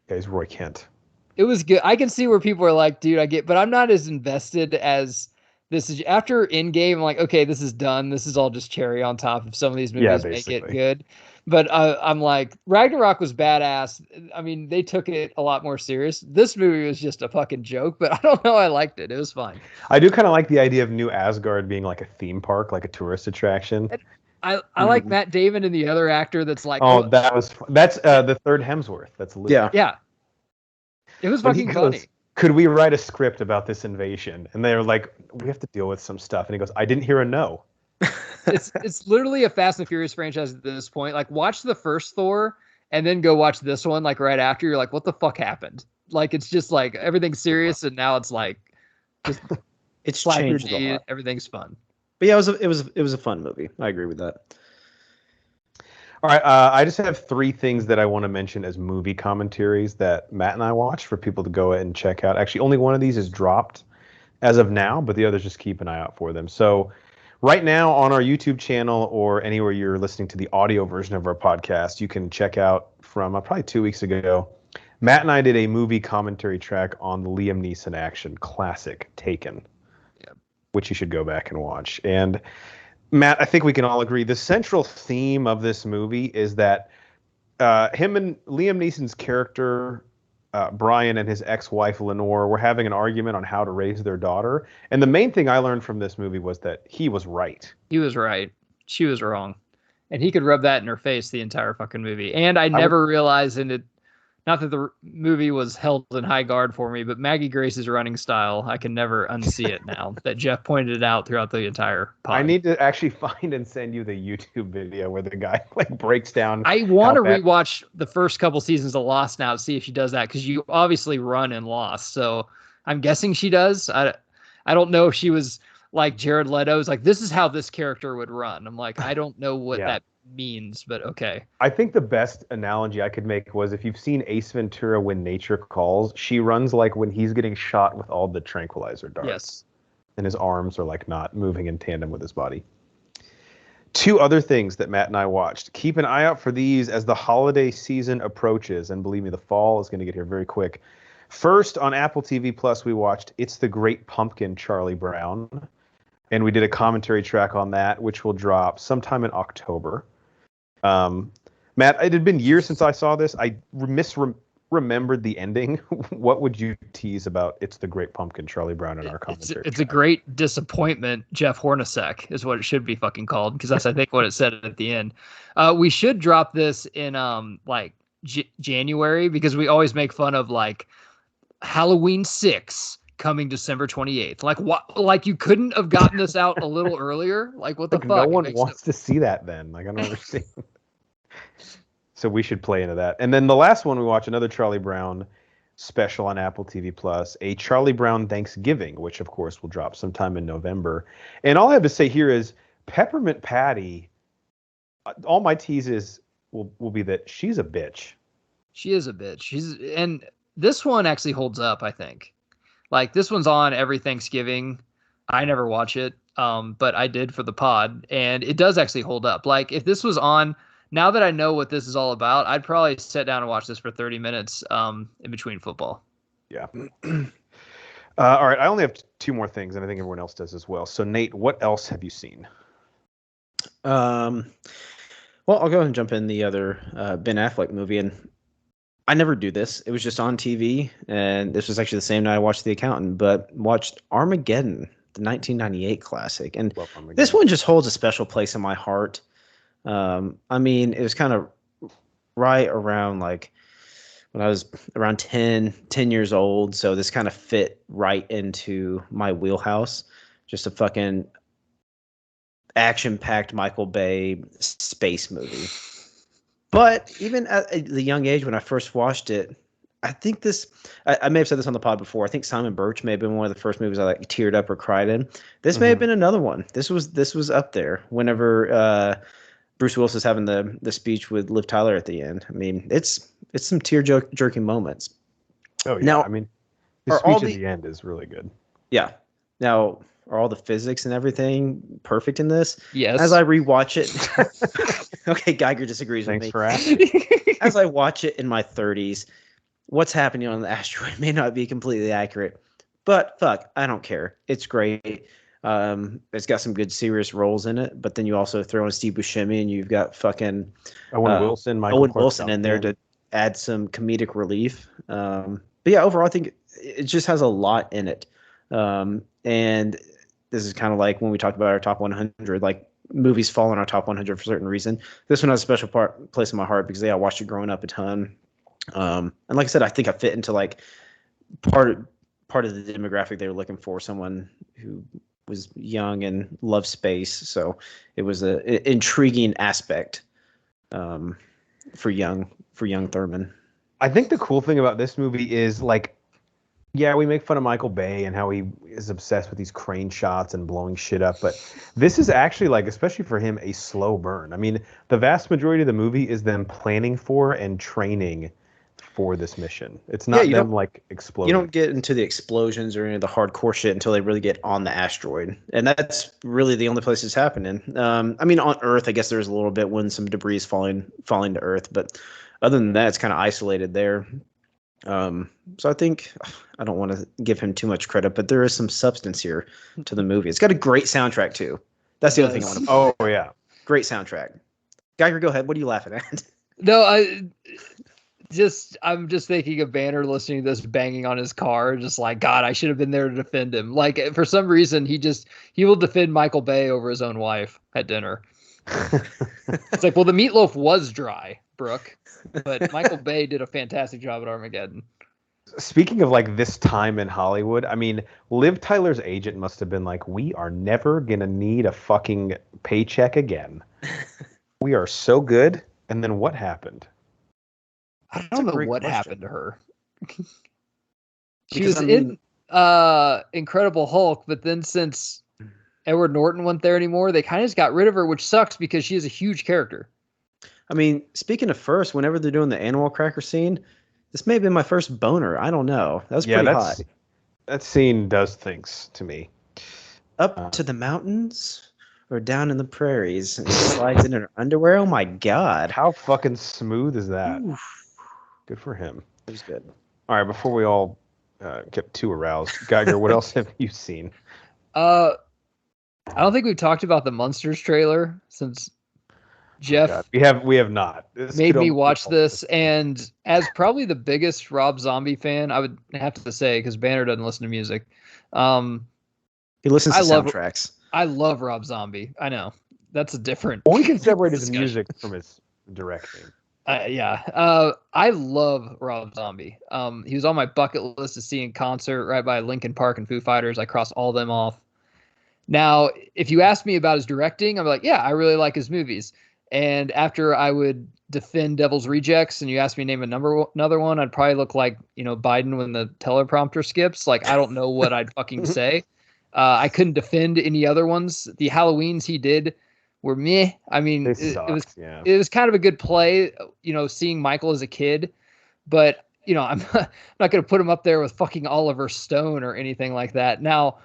Yeah, he's Roy Kent. It was good. I can see where people are like, dude, but I'm not as invested as this is. After Endgame, I'm like, okay, this is done. This is all just cherry on top if some of these movies make it good. But I'm like, Ragnarok was badass. I mean, they took it a lot more serious. This movie was just a fucking joke, but I don't know. I liked it. It was fine. I do kind of like the idea of New Asgard being like a theme park, like a tourist attraction. I like Matt Damon and the other actor that's like, that's the third Hemsworth. That's Luke. Yeah. It was fucking funny. Could we write a script about this invasion? And they're like, we have to deal with some stuff. And he goes, I didn't hear a no. It's literally a Fast and Furious franchise at this point. Like, watch the first Thor and then go watch this one like right after. You're like, what the fuck happened? Like it's just like everything's serious, and now it's like just It's slap your changed a knee, lot. everything's fun. But yeah, it was a fun movie. I agree with that. All right, I just have three things that I want to mention as movie commentaries that Matt and I watched for people to go ahead and check out. Actually, only one of these is dropped as of now, but the others just keep an eye out for them. So right now on our YouTube channel or anywhere you're listening to the audio version of our podcast, you can check out from probably 2 weeks ago. Matt and I did a movie commentary track on the Liam Neeson action classic Taken, which you should go back and watch. And Matt, I think we can all agree the central theme of this movie is that him and Liam Neeson's character, Brian, and his ex-wife Lenore were having an argument on how to raise their daughter. And the main thing I learned from this movie was that he was right. He was right. She was wrong. And he could rub that in her face the entire fucking movie. And I never realized in it, not that the movie was held in high guard for me, but Maggie Grace's running style, I can never unsee it now that Jeff pointed it out throughout the entire pod. I need to actually find and send you the YouTube video where the guy like breaks down. I want to rewatch the first couple seasons of Lost now to see if she does that, because you obviously run in Lost. So I'm guessing she does. I don't know if she was like Jared Leto's like, this is how this character would run. I'm like, I don't know what that means, but okay. I think the best analogy I could make was if you've seen Ace Ventura: When Nature Calls, she runs like when he's getting shot with all the tranquilizer darts. Yes. And his arms are like not moving in tandem with his body. Two other things that Matt and I watched. Keep an eye out for these as the holiday season approaches, and believe me, the fall is going to get here very quick. First, on Apple TV Plus, we watched It's the Great Pumpkin, Charlie Brown, and we did a commentary track on that, which will drop sometime in October. Matt, it had been years since I saw this. I misremembered the ending. What would you tease about It's the Great Pumpkin, Charlie Brown in our commentary? It's a great disappointment, Jeff Hornacek is what it should be fucking called, because that's I think what it said at the end. We should drop this in like January, because we always make fun of like Halloween 6 coming December 28th. Like what? Like you couldn't have gotten this out a little earlier? Like what the fuck? No one wants to see that then. Like I don't understand. So we should play into that. And then the last one we watch, another Charlie Brown special on Apple TV Plus, a Charlie Brown Thanksgiving, which of course will drop sometime in November. And all I have to say here is Peppermint Patty, all my teases will be that she's a bitch. She is a bitch. And this one actually holds up, I think. Like this one's on every Thanksgiving. I never watch it, but I did for the pod, and it does actually hold up. Like if this was on, now that I know what this is all about, I'd probably sit down and watch this for 30 minutes in between football. Yeah. All right. I only have two more things, and I think everyone else does as well. So, Nate, what else have you seen? Well, I'll go ahead and jump in the other Ben Affleck movie. And I never do this. It was just on TV. And this was actually the same night I watched The Accountant, but watched Armageddon, the 1998 classic. And this one just holds a special place in my heart. I mean, it was kind of right around like when I was around 10 years old. So this kind of fit right into my wheelhouse. Just a fucking action-packed Michael Bay space movie. But even at the young age when I first watched it, I think I may have said this on the pod before. I think Simon Birch may have been one of the first movies I like teared up or cried in. This may have been another one. This was up there whenever Bruce Willis is having the speech with Liv Tyler at the end. I mean, it's some tear-jerking moments. Oh, yeah. Now, I mean, the speech at the end is really good. Yeah. Now, are all the physics and everything perfect in this? Yes. As I rewatch it, okay, Geiger disagrees with me. Thanks for asking. As I watch it in my 30s, what's happening on the asteroid may not be completely accurate. But fuck, I don't care. It's great. It's got some good serious roles in it, but then you also throw in Steve Buscemi and you've got fucking Owen Wilson in there to add some comedic relief. But yeah, overall, I think it just has a lot in it. And this is kind of like when we talked about our top 100, like movies fall in our top 100 for a certain reason. This one has a special place in my heart because I watched it growing up a ton. And like I said, I think I fit into like part of the demographic they were looking for, someone who was young and loved space. So it was an intriguing aspect for young Thurman. I think the cool thing about this movie is like, yeah, we make fun of Michael Bay and how he is obsessed with these crane shots and blowing shit up, but this is actually like, especially for him, a slow burn. I mean, the vast majority of the movie is them planning for and training for this mission. It's not them like exploding. You don't get into the explosions or any of the hardcore shit until they really get on the asteroid, and that's really the only place it's happening. I mean, on Earth, I guess there's a little bit when some debris is falling to Earth, but other than that, it's kind of isolated there. So I think I don't want to give him too much credit, but there is some substance here to the movie. It's got a great soundtrack too. That's the other thing I want to. Oh yeah, great soundtrack. Geiger, go ahead. What are you laughing at? No, I'm just thinking of Banner listening to this banging on his car, just like, God, I should have been there to defend him. Like, for some reason, he will defend Michael Bay over his own wife at dinner. It's like, well, the meatloaf was dry, Brooke, but Michael Bay did a fantastic job at Armageddon. Speaking of like this time in Hollywood, I mean, Liv Tyler's agent must have been like, we are never going to need a fucking paycheck again. We are so good. And then what happened? I don't know what happened to her. She Because, was in Incredible Hulk, but then since Edward Norton wasn't there anymore, they kind of just got rid of her, which sucks because she is a huge character. I mean, speaking of first, whenever they're doing the animal cracker scene, this may have been my first boner. I don't know. That was pretty hot. That scene does things to me. Up to the mountains or down in the prairies and slides in her underwear. Oh my God. How fucking smooth is that? Oof. Good for him. It was good. All right, before we all get too aroused, Geiger, what else have you seen? I don't think we've talked about the Munsters trailer since Jeff we have not. Made me watch this, and as probably the biggest Rob Zombie fan, I would have to say, because Banner doesn't listen to music. He listens to soundtracks. I love Rob Zombie. I know that's a different. Well, we can separate his music from his directing. I love Rob Zombie. He was on my bucket list to see in concert right by Linkin Park and Foo Fighters. I crossed all them off. Now, if you ask me about his directing, I'm like, yeah, I really like his movies. And after I would defend Devil's Rejects, and you ask me to name another one, I'd probably look like, Biden when the teleprompter skips. Like, I don't know what I'd fucking say. I couldn't defend any other ones. The Halloweens he did were meh. I mean, it was kind of a good play, seeing Michael as a kid, but I'm not going to put him up there with fucking Oliver Stone or anything like that. Now,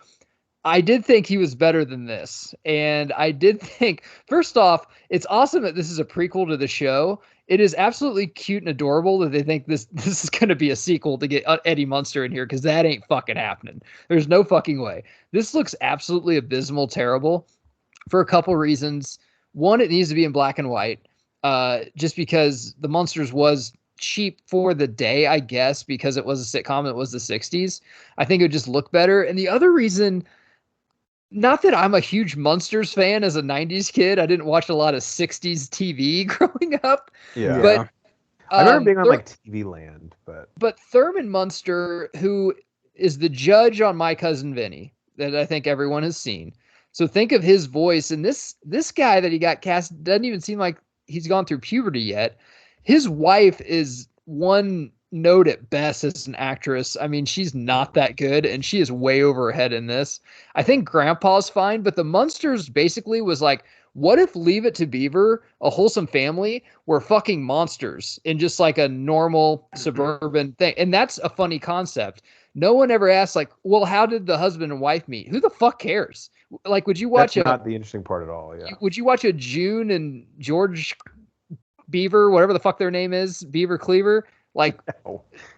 I did think he was better than this. And I did think, first off, it's awesome that this is a prequel to the show. It is absolutely cute and adorable that they think this is going to be a sequel to get Eddie Munster in here, because that ain't fucking happening. There's no fucking way. This looks absolutely abysmal, terrible, for a couple reasons. One, it needs to be in black and white, just because the Munsters was cheap for the day, I guess, because it was a sitcom. It was the 60s. I think it would just look better. And the other reason, not that I'm a huge Munsters fan as a 90s kid. I didn't watch a lot of 60s TV growing up. Yeah. But I remember being on like TV Land, but Thurman Munster, who is the judge on My Cousin Vinny, that I think everyone has seen. So think of his voice, and this guy that he got cast doesn't even seem like he's gone through puberty yet. His wife is one note at best as an actress. I mean, she's not that good, and she is way over her head in this. I think Grandpa's fine, but the Munsters basically was like, what if Leave It to Beaver, a wholesome family, were fucking monsters in just like a normal suburban thing? And that's a funny concept. No one ever asks, like, well, how did the husband and wife meet? Who the fuck cares? Like, would you watch That's not the interesting part at all, yeah. Would you watch a June and George Beaver, whatever the fuck their name is, Beaver Cleaver, like,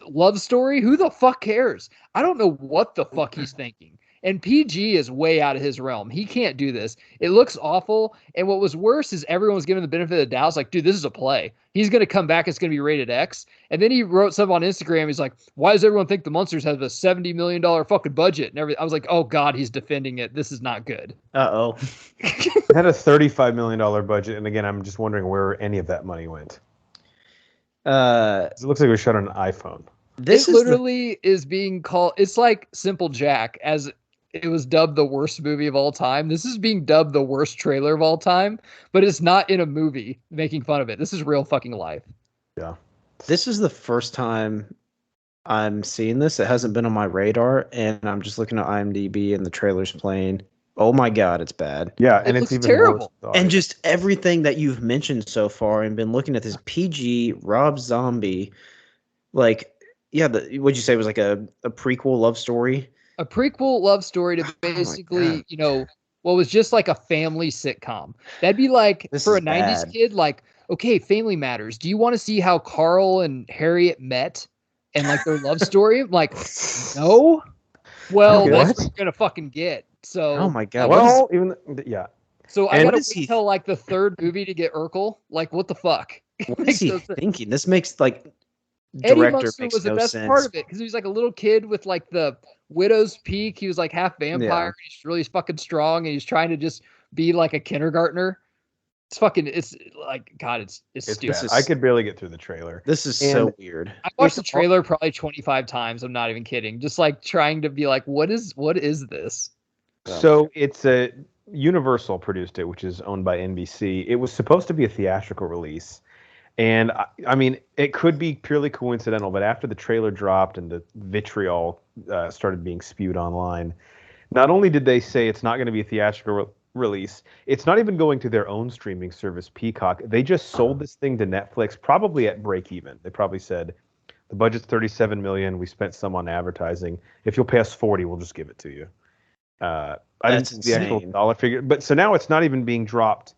love story? Who the fuck cares? I don't know what the fuck he's thinking. And PG is way out of his realm. He can't do this. It looks awful. And what was worse is everyone was given the benefit of the doubt. It's like, dude, this is a play. He's going to come back. It's going to be rated X. And then he wrote something on Instagram. He's like, why does everyone think the Munsters have a $70 million fucking budget? And everything. I was like, oh God, he's defending it. This is not good. Uh-oh. It had a $35 million budget. And again, I'm just wondering where any of that money went. It looks like it was shot on an iPhone. This literally is being called, it's like Simple Jack, as it was dubbed the worst movie of all time. This is being dubbed the worst trailer of all time, but it's not in a movie making fun of it. This is real fucking life. Yeah. This is the first time I'm seeing this. It hasn't been on my radar, and I'm just looking at IMDb and the trailer's playing. Oh my god, it's bad. Yeah, It and it's looks even terrible. worse. And just everything that you've mentioned so far, and been looking at this PG Rob Zombie, like, yeah, what'd you say was like a prequel love story? A prequel love story to Oh my basically, God. what was just like a family sitcom. That'd be like This for is a 90s bad. kid, like, okay, Family Matters. Do you want to see how Carl and Harriet met and like their love story? I'm like, no. Well, Okay. that's What? what you're gonna fucking get. Oh So my God. Well, yeah. so I And gotta What is wait he? till like the third movie to get Urkel. Like, what the fuck? What is Makes he no sense. thinking? This makes like Eddie director Munster makes was the no best part sense. of it because he was like a little kid with like the widow's peak. He was like half vampire. Yeah. He's really fucking strong, and he's trying to just be like a kindergartner. It's like God. It's it's stupid. bad. I could barely get through the trailer. This is And so weird. I watched it's the trailer probably 25 times. I'm not even kidding. Just like trying to be like, what is this? So it's a Universal produced it, which is owned by NBC. It was supposed to be a theatrical release. And I mean, it could be purely coincidental, but after the trailer dropped and the vitriol started being spewed online, not only did they say it's not going to be a theatrical release, it's not even going to their own streaming service, Peacock. They just sold this thing to Netflix, probably at break even. They probably said, the budget's $37 million. We spent some on advertising. If you'll pay us 40, we'll just give it to you. I didn't That's see the actual insane. dollar figure, but so now it's not even being dropped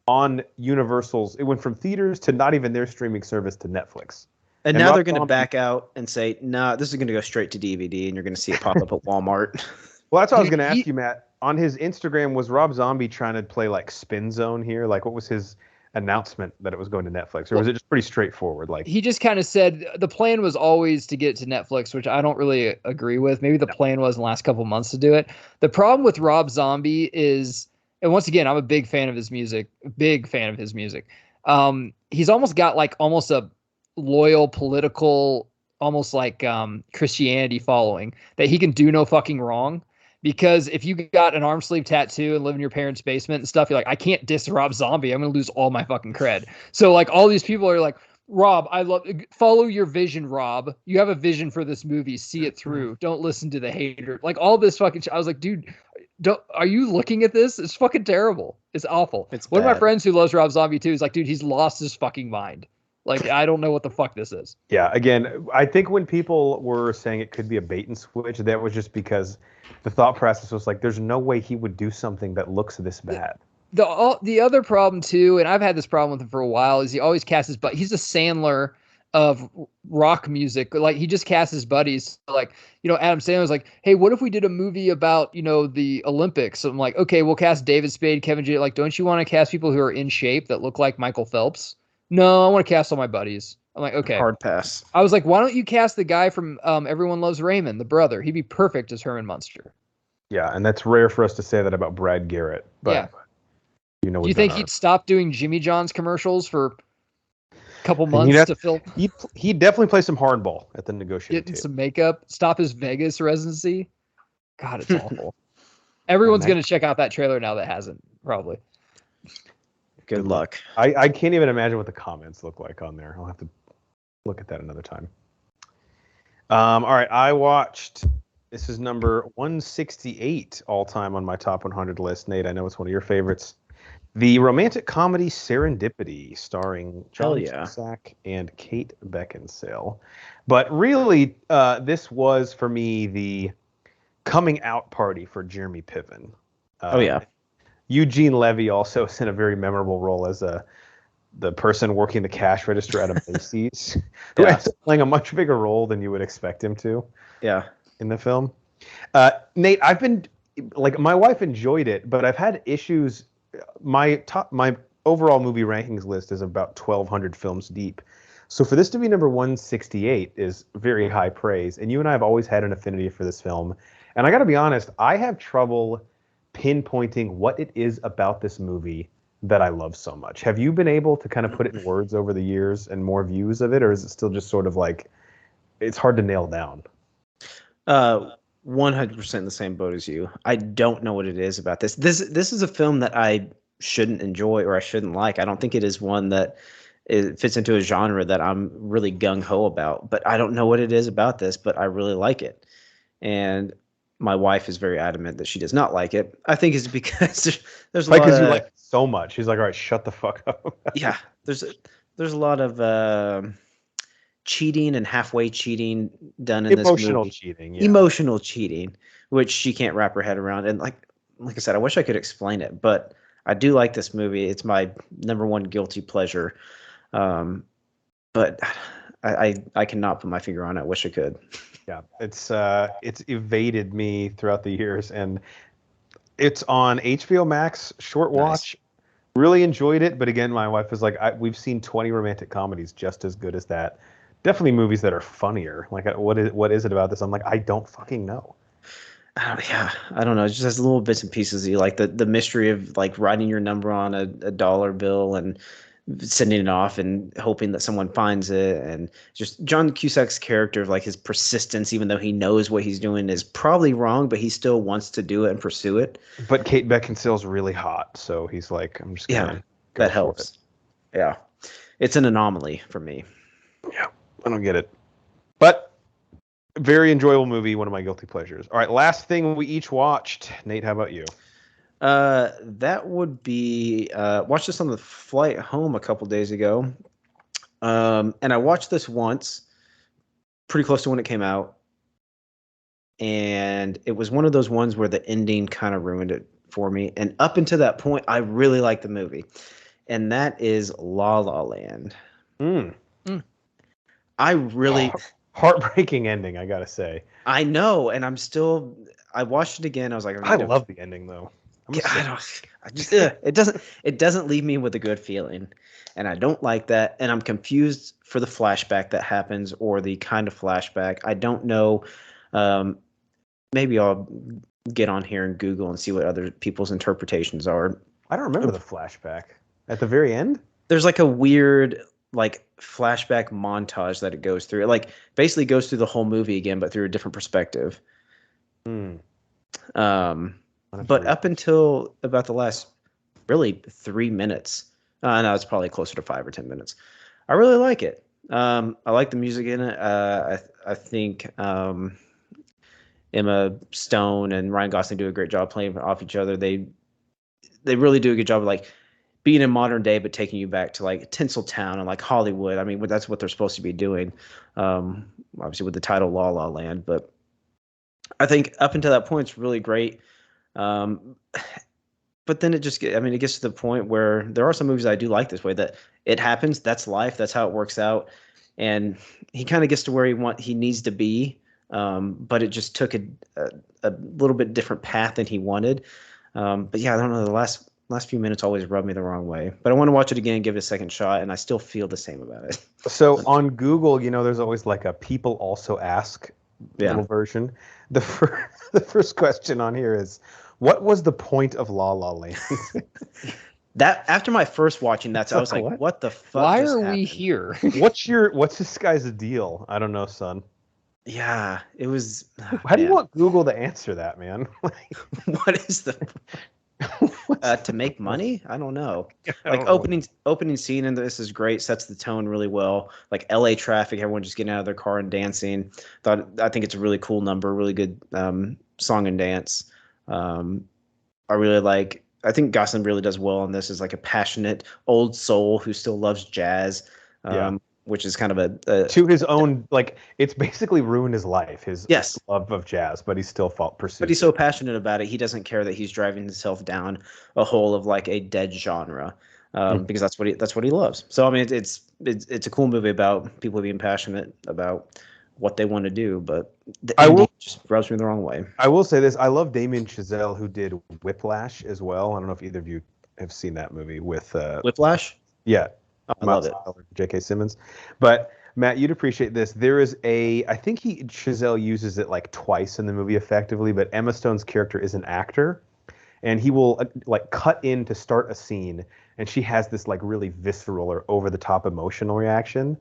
on Universal's. It went from theaters to not even their streaming service to Netflix. And And now Rob they're going to Zombie- back out and say, "Nah, this is going to go straight to DVD, and you're going to see it pop up at Walmart." Well, that's what I was Dude, going to ask you, Matt. On his Instagram, was Rob Zombie trying to play like Spin Zone here? Like, what was his announcement that it was going to Netflix, or was it just pretty straightforward? Like, He just kind of said the plan was always to get it to Netflix, which I don't really agree with. Maybe the plan was in the last couple months to do it. The problem with Rob Zombie is, and once again, I'm a big fan of his music. He's almost got like almost a loyal political, almost like Christianity following that he can do no fucking wrong. Because if you got an arm sleeve tattoo and live in your parents' basement and stuff, you're like, I can't diss Rob Zombie. I'm going to lose all my fucking cred. So like all these people are like, Rob, follow your vision, Rob. You have a vision for this movie. See it through. Don't listen to the hater. Like all this fucking I was like, dude, are you looking at this? It's fucking terrible. It's awful. It's One of my bad. friends who loves Rob Zombie too is like, dude, he's lost his fucking mind. Like, I don't know what the fuck this is. yeah, again, I think when people were saying it could be a bait and switch, that was just because the thought process was like, there's no way he would do something that looks this bad. The other problem too, and I've had this problem with him for a while, is he always casts his he's a Sandler of rock music. Like he just casts his buddies. Like, Adam Sandler was like, hey, what if we did a movie about, the Olympics? So I'm like, okay, we'll cast David Spade, Kevin J. Like, don't you want to cast people who are in shape that look like Michael Phelps? No, I want to cast all my buddies. I'm like, okay. Hard pass. I was like, why don't you cast the guy from Everyone Loves Raymond, the brother? He'd be perfect as Herman Munster. Yeah, and that's rare for us to say that about Brad Garrett. But Yeah. Do you think he'd stop doing Jimmy John's commercials for a couple months to fill? He'd definitely play some hardball at the negotiating Getting table. some makeup, stop his Vegas residency. God, it's awful. Everyone's going to check out that trailer now that hasn't, probably. Good luck. I can't even imagine what the comments look like on there. I'll have to look at that another time. All right, I watched. This is number 168 all time on my top 100 list. Nate, I know it's one of your favorites. The romantic comedy Serendipity, starring John Cusack and Kate Beckinsale. But really, this was for me the coming out party for Jeremy Piven. Eugene Levy also is in a very memorable role as the person working the cash register at a Macy's, who ends up playing a much bigger role than you would expect him to. Yeah, in the film. Nate, I've been like, my wife enjoyed it, but I've had issues. My overall movie rankings list is about 1,200 films deep. So for this to be number 168 is very high praise. And you and I have always had an affinity for this film. And I got to be honest, I have trouble pinpointing what it is about this movie that I love so much. Have you been able to kind of put it in words over the years and more views of it? Or is it still just sort of like, it's hard to nail down? 100% in the same boat as you. I don't know what it is about this. This is a film that I shouldn't enjoy or I shouldn't like. I don't think it is one that it fits into a genre that I'm really gung ho about. But I don't know what it is about this, but I really like it. And my wife is very adamant that she does not like it. I think it's because there's a Like, lot because you of like it so much. He's like, all right, shut the fuck up. yeah. There's a lot of cheating and halfway cheating done in this Emotional movie. cheating, yeah. Emotional cheating, which she can't wrap her head around. And like I said, I wish I could explain it, but I do like this movie. It's my number one guilty pleasure. But I cannot put my finger on it. I wish I could. Yeah, it's evaded me throughout the years, and it's on HBO Max, short watch. Really enjoyed it, but again, my wife was like, "We've seen 20 romantic comedies just as good as that. Definitely movies that are funnier. Like, what is it about this?" I'm like, I don't fucking know. Yeah, I don't know. It's just little bits and pieces. You like the mystery of like writing your number on a dollar bill and sending it off and hoping that someone finds it, and just John Cusack's character of like his persistence, even though he knows what he's doing is probably wrong, but he still wants to do it and pursue it. But Kate Beckinsale's really hot, so he's like, I'm just gonna go that for helps. it. Yeah, it's an anomaly for me. Yeah, I don't get it, but very enjoyable movie. One of my guilty pleasures. All right, last thing we each watched. Nate, how about you? That would be watched this on the flight home a couple days ago. And I watched this once, pretty close to when it came out. And it was one of those ones where the ending kind of ruined it for me. And up until that point, I really liked the movie. And that is La La Land. I really heartbreaking ending, I gotta say. I know, and I watched it again. I was like, I love the ending though. It doesn't leave me with a good feeling, and I don't like that. And I'm confused for the flashback that happens, or the kind of flashback. I don't know. Maybe I'll get on here and Google and see what other people's interpretations are. I don't remember the flashback at the very end. There's like a weird like flashback montage that it goes through. It like basically goes through the whole movie again, but through a different perspective. But up until about the last really 3 minutes, no, it's probably closer to 5 or 10 minutes. I really like it. I like the music in it. I think Emma Stone and Ryan Gosling do a great job playing off each other. They really do a good job of like being in modern day, but taking you back to like Tinseltown and like Hollywood. I mean, that's what they're supposed to be doing. Obviously with the title La La Land, but I think up until that point, it's really great. But then it gets to the point where there are some movies I do like this way, that it happens. That's life. That's how it works out. And he kind of gets to where he needs to be. But it just took a little bit different path than he wanted. But yeah, I don't know. The last few minutes always rubbed me the wrong way, but I want to watch it again, give it a second shot, and I still feel the same about it. So on Google, there's always like a people also ask little version. The first question on here is, what was the point of La La Land? That after my first watching that, I was like, what the fuck? Why are we here? What's this guy's deal? I don't know, son. Yeah, it was. How do you want Google to answer that, man? What is the to make money? I don't know. Like opening scene in this is great, sets the tone really well. Like LA traffic, everyone just getting out of their car and dancing. I think it's a really cool number, really good song and dance. I think Gosling really does well on this as like a passionate old soul who still loves jazz. Which is kind of a to his own, like, it's basically ruined his life, his yes. love of jazz, but he's still pursues. But he's so passionate about it, he doesn't care that he's driving himself down a hole of like a dead genre, because that's what he loves. So I mean, it's a cool movie about people being passionate about what they want to do, but the ending just rubs me the wrong way. I will say this: I love Damien Chazelle, who did Whiplash as well. I don't know if either of you have seen that movie with Whiplash. Yeah. I love it. J.K. Simmons. But Matt, you'd appreciate this. There is I think Chazelle uses it like twice in the movie effectively, but Emma Stone's character is an actor, and he will like cut in to start a scene, and she has this like really visceral or over the top emotional reaction,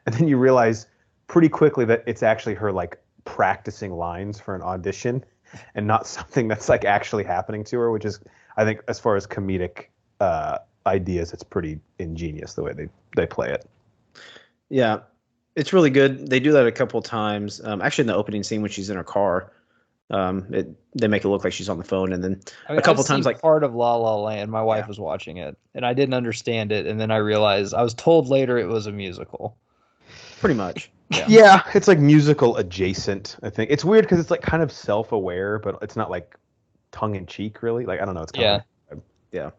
and then you realize pretty quickly that it's actually her like practicing lines for an audition, and not something that's like actually happening to her, which is, I think, as far as comedic ideas, it's pretty ingenious the way they play it. Yeah, it's really good. They do that a couple times. Actually, in the opening scene when she's in her car, they make it look like she's on the phone, and then a couple times like part of La La Land. My wife was watching it, and I didn't understand it, and then I realized I was told later it was a musical. Pretty much. Yeah, it's like musical adjacent. I think it's weird because it's like kind of self-aware, but it's not like tongue in cheek, really. Like I don't know. It's kind of yeah.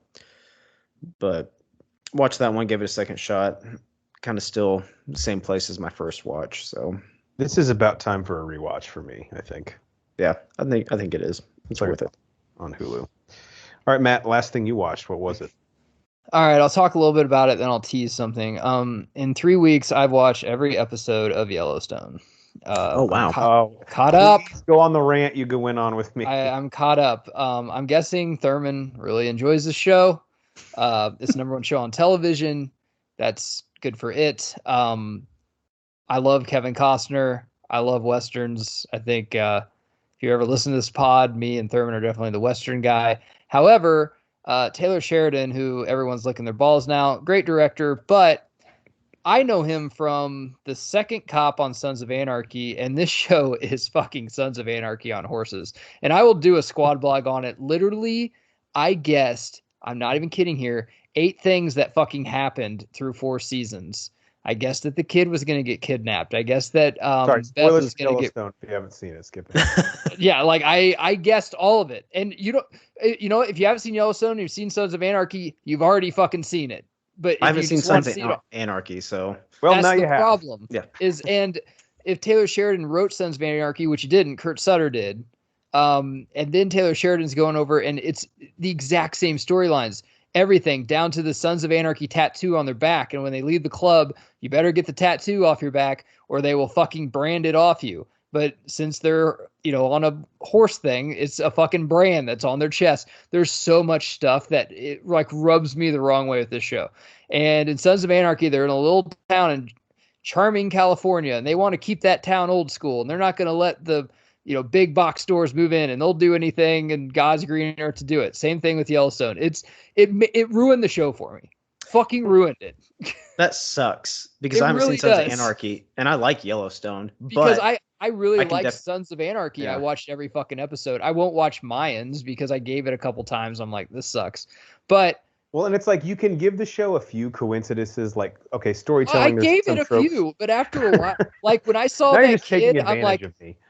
But watch that one. Give it a second shot. Kind of still the same place as my first watch. So this is about time for a rewatch for me. I think. Yeah, I think it is. It's worth it on Hulu. All right, Matt. Last thing you watched, what was it? All right, I'll talk a little bit about it, then I'll tease something. In 3 weeks, I've watched every episode of Yellowstone. Oh wow! Caught up. Go on the rant you went on with me. I'm caught up. I'm guessing Thurman really enjoys the show. It's the #1 show on television. That's good for it. I love Kevin Costner. I love Westerns. I think if you ever listen to this pod, me and Thurman are definitely the Western guy. However, Taylor Sheridan, who everyone's licking their balls now, great director, but I know him from the second cop on Sons of Anarchy, and this show is fucking Sons of Anarchy on horses. And I will do a squad blog on it. Literally, I guessed, I'm not even kidding here, 8 things that fucking happened through 4 seasons. I guessed that the kid was going to get kidnapped. I guessed that Beth was going to get. If you haven't seen it, skip it. Yeah, like I guessed all of it. And you know, if you haven't seen Yellowstone, you've seen Sons of Anarchy, you've already fucking seen it. But I haven't seen Sons of Anarchy, so well, that's now you the have. Problem. Yeah, and if Taylor Sheridan wrote Sons of Anarchy, which he didn't, Kurt Sutter did, and then Taylor Sheridan's going over, and it's the exact same storylines. Everything down to the Sons of Anarchy tattoo on their back. And when they leave the club, you better get the tattoo off your back or they will fucking brand it off you. But since they're, on a horse thing, it's a fucking brand that's on their chest. There's so much stuff that it like rubs me the wrong way with this show. And in Sons of Anarchy, they're in a little town in charming California, and they want to keep that town old school. And they're not going to let the big box stores move in, and they'll do anything and God's green earth to do it. Same thing with Yellowstone. It ruined the show for me. Fucking ruined it. That sucks because I haven't seen Sons of Anarchy and I like Yellowstone. Because I really like Sons of Anarchy. Yeah. I watched every fucking episode. I won't watch Mayans because I gave it a couple times. I'm like, this sucks. But well, and it's like you can give the show a few coincidences, like storytelling. I gave it a few, but after a while, like when I saw that kid, I'm like,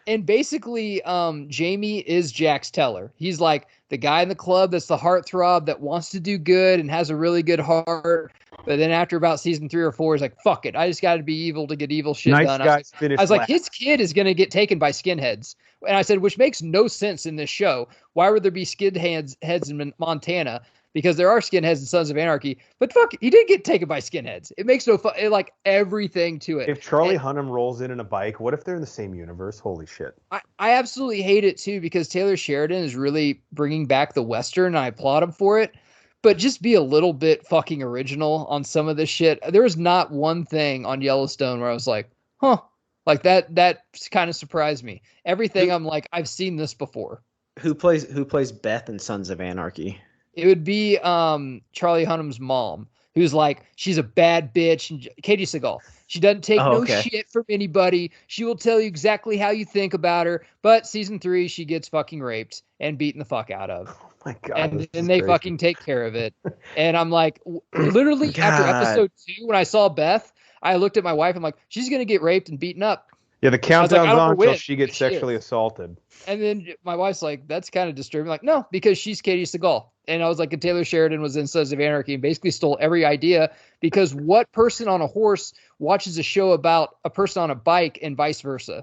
and basically, Jamie is Jax Teller. He's like the guy in the club that's the heartthrob that wants to do good and has a really good heart. But then after about season 3 or 4, he's like, fuck it. I just got to be evil to get evil shit done. I was like, his kid is going to get taken by skinheads. And I said, which makes no sense in this show. Why would there be skinheads in Montana? Because there are skinheads in Sons of Anarchy, but fuck, he didn't get taken by skinheads. It makes no fun. Like everything to it. If Charlie Hunnam rolls in a bike, what if they're in the same universe? Holy shit! I absolutely hate it too because Taylor Sheridan is really bringing back the Western, and I applaud him for it. But just be a little bit fucking original on some of this shit. There was not one thing on Yellowstone where I was like, huh, like that kind of surprised me. Everything I'm like, I've seen this before. Who plays Beth in Sons of Anarchy? It would be Charlie Hunnam's mom, who's like, she's a bad bitch. And Katie Seagal. She doesn't take shit from anybody. She will tell you exactly how you think about her. But season 3, she gets fucking raped and beaten the fuck out of. Oh my God. And then they fucking take care of it. And I'm like, literally after episode 2, when I saw Beth, I looked at my wife. I'm like, she's going to get raped and beaten up. Yeah, the countdown's on until she gets sexually assaulted. And then my wife's like, that's kind of disturbing. Like, no, because she's Katie Seagal. And I was like, and Taylor Sheridan was in Sons of Anarchy and basically stole every idea because what person on a horse watches a show about a person on a bike and vice versa?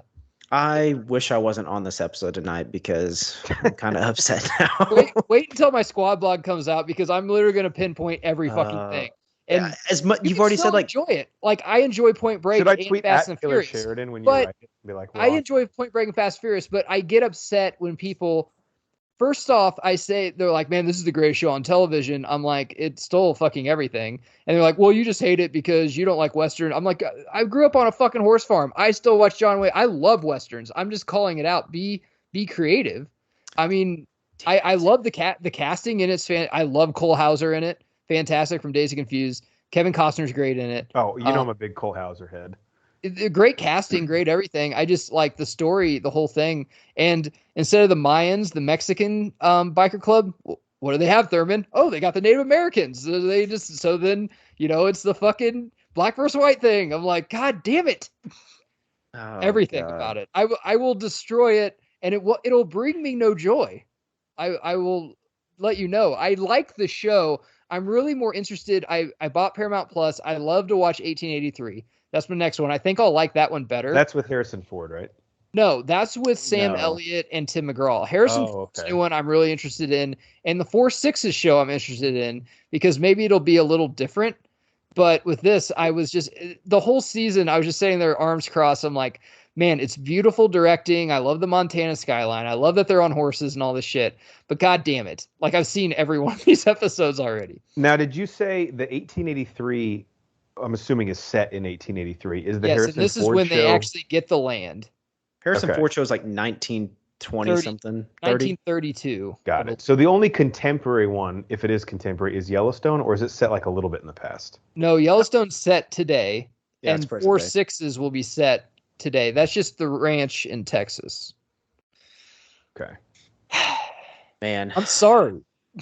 I wish I wasn't on this episode tonight because I'm kind of upset now. wait until my squad blog comes out because I'm literally going to pinpoint every fucking thing. And as much you've already said, like enjoy it. Like I enjoy Point Break and Fast and Furious. Sheridan when you write it? Be like, I enjoy Point Break and Fast and Furious, but I get upset when people. First off, I say they're like, "Man, this is the greatest show on television." I'm like, "It stole fucking everything," and they're like, "Well, you just hate it because you don't like Western." I'm like, "I grew up on a fucking horse farm. I still watch John Wayne. I love Westerns. I'm just calling it out. Be creative." I mean, I love the casting in it's fan. I love Cole Hauser in it. fantastic from Dazed and Confused. Kevin Costner's great in it. Oh, you know I'm a big Cole Hauser head. Great casting, great everything. I just like the story, the whole thing. And instead of the Mayans, the Mexican biker club, what do they have, Thurman? Oh, they got the Native Americans. So then, it's the fucking black versus white thing. I'm like, God damn it. Oh, everything God. about it. I will destroy it, and it'll bring me no joy. I will let you know. I like the show. I'm really more interested. I bought Paramount Plus. I love to watch 1883. That's my next one. I think I'll like that one better. That's with Harrison Ford, right? No, that's with Sam Elliott and Tim McGraw. Harrison Ford's new one I'm really interested in, and the 4-6s show I'm interested in because maybe it'll be a little different. But with this, I was just the whole season. I was just sitting there, arms crossed. I'm like, man, it's beautiful directing. I love the Montana skyline. I love that they're on horses and all this shit. But God damn it, like I've seen every one of these episodes already. Now, did you say the 1883? I'm assuming is set in 1883. Is the Harrison and this Ford is when show? they actually get the land. Harrison Ford show is like 1920 something. 1932. Got it. So the only contemporary one, if it is contemporary, is Yellowstone, or is it set like a little bit in the past? No, Yellowstone's set today, Yeah, and 4-6s will be set today. That's just the ranch in Texas. Okay. Man, I'm sorry.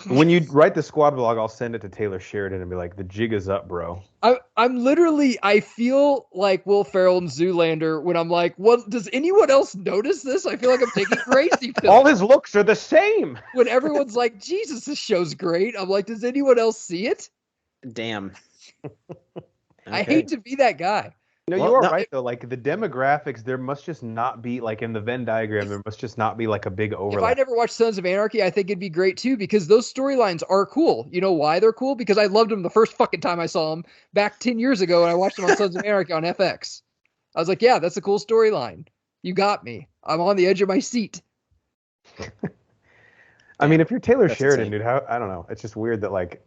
When you write the squad blog, I'll send it to Taylor Sheridan and be like, the jig is up, bro. I feel like Will Ferrell and Zoolander when I'm like, what, does anyone else notice this? I feel like I'm taking crazy pills. All his looks are the same. When everyone's like, Jesus, this show's great. I'm like, does anyone else see it? Damn. I hate to be that guy. No, you are right, though. Like, the demographics, there must just not be, like, in the Venn diagram, there must just not be, like, a big overlap. If I never watched Sons of Anarchy, I think it'd be great, too, because those storylines are cool. You know why they're cool? Because I loved them the first fucking time I saw them back 10 years ago, and I watched them on Sons of Anarchy on FX. I was like, yeah, that's a cool storyline. You got me. I'm on the edge of my seat. I mean, if you're Taylor Sheridan, dude, I don't know. It's just weird that, like,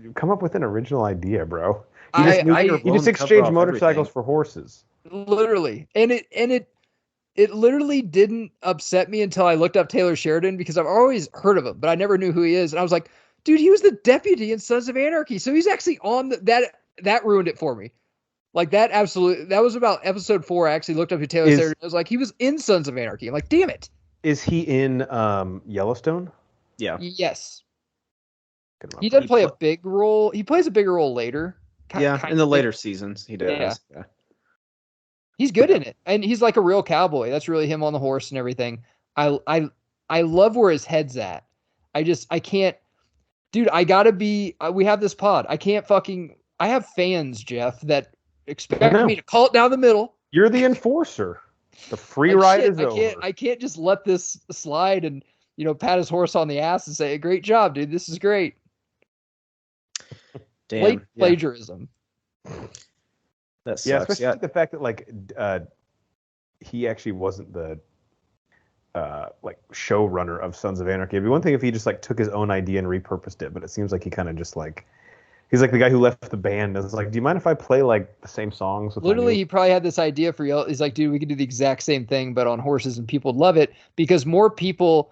you come up with an original idea, bro. You just exchange motorcycles for horses. Literally. And it literally didn't upset me until I looked up Taylor Sheridan because I've always heard of him, but I never knew who he is. And I was like, dude, he was the deputy in Sons of Anarchy. So he's actually on that ruined it for me. Like that was about episode 4. I actually looked up who Taylor Sheridan. I was like, he was in Sons of Anarchy. I'm like, damn it. Is he in Yellowstone? Yeah. Yes. He does play a big role. He plays a bigger role later. In the later seasons, he does. Yeah. He's good in it, and he's like a real cowboy. That's really him on the horse and everything. I love where his head's at. I can't, dude. I gotta be. We have this pod. I have fans, Jeff, that expect me to call it down the middle. You're the enforcer. The free ride is over. I can't just let this slide and pat his horse on the ass and say, "Great job, dude. This is great." Damn, plagiarism. That sucks. Yeah, especially the fact that like he actually wasn't the like showrunner of Sons of Anarchy. It'd be one thing if he just like took his own idea and repurposed it, but it seems like he kind of just like he's like the guy who left the band and was like, "Do you mind if I play like the same songs?" Literally, he probably had this idea for Yellow. He's like, "Dude, we could do the exact same thing, but on horses, and people would love it because more people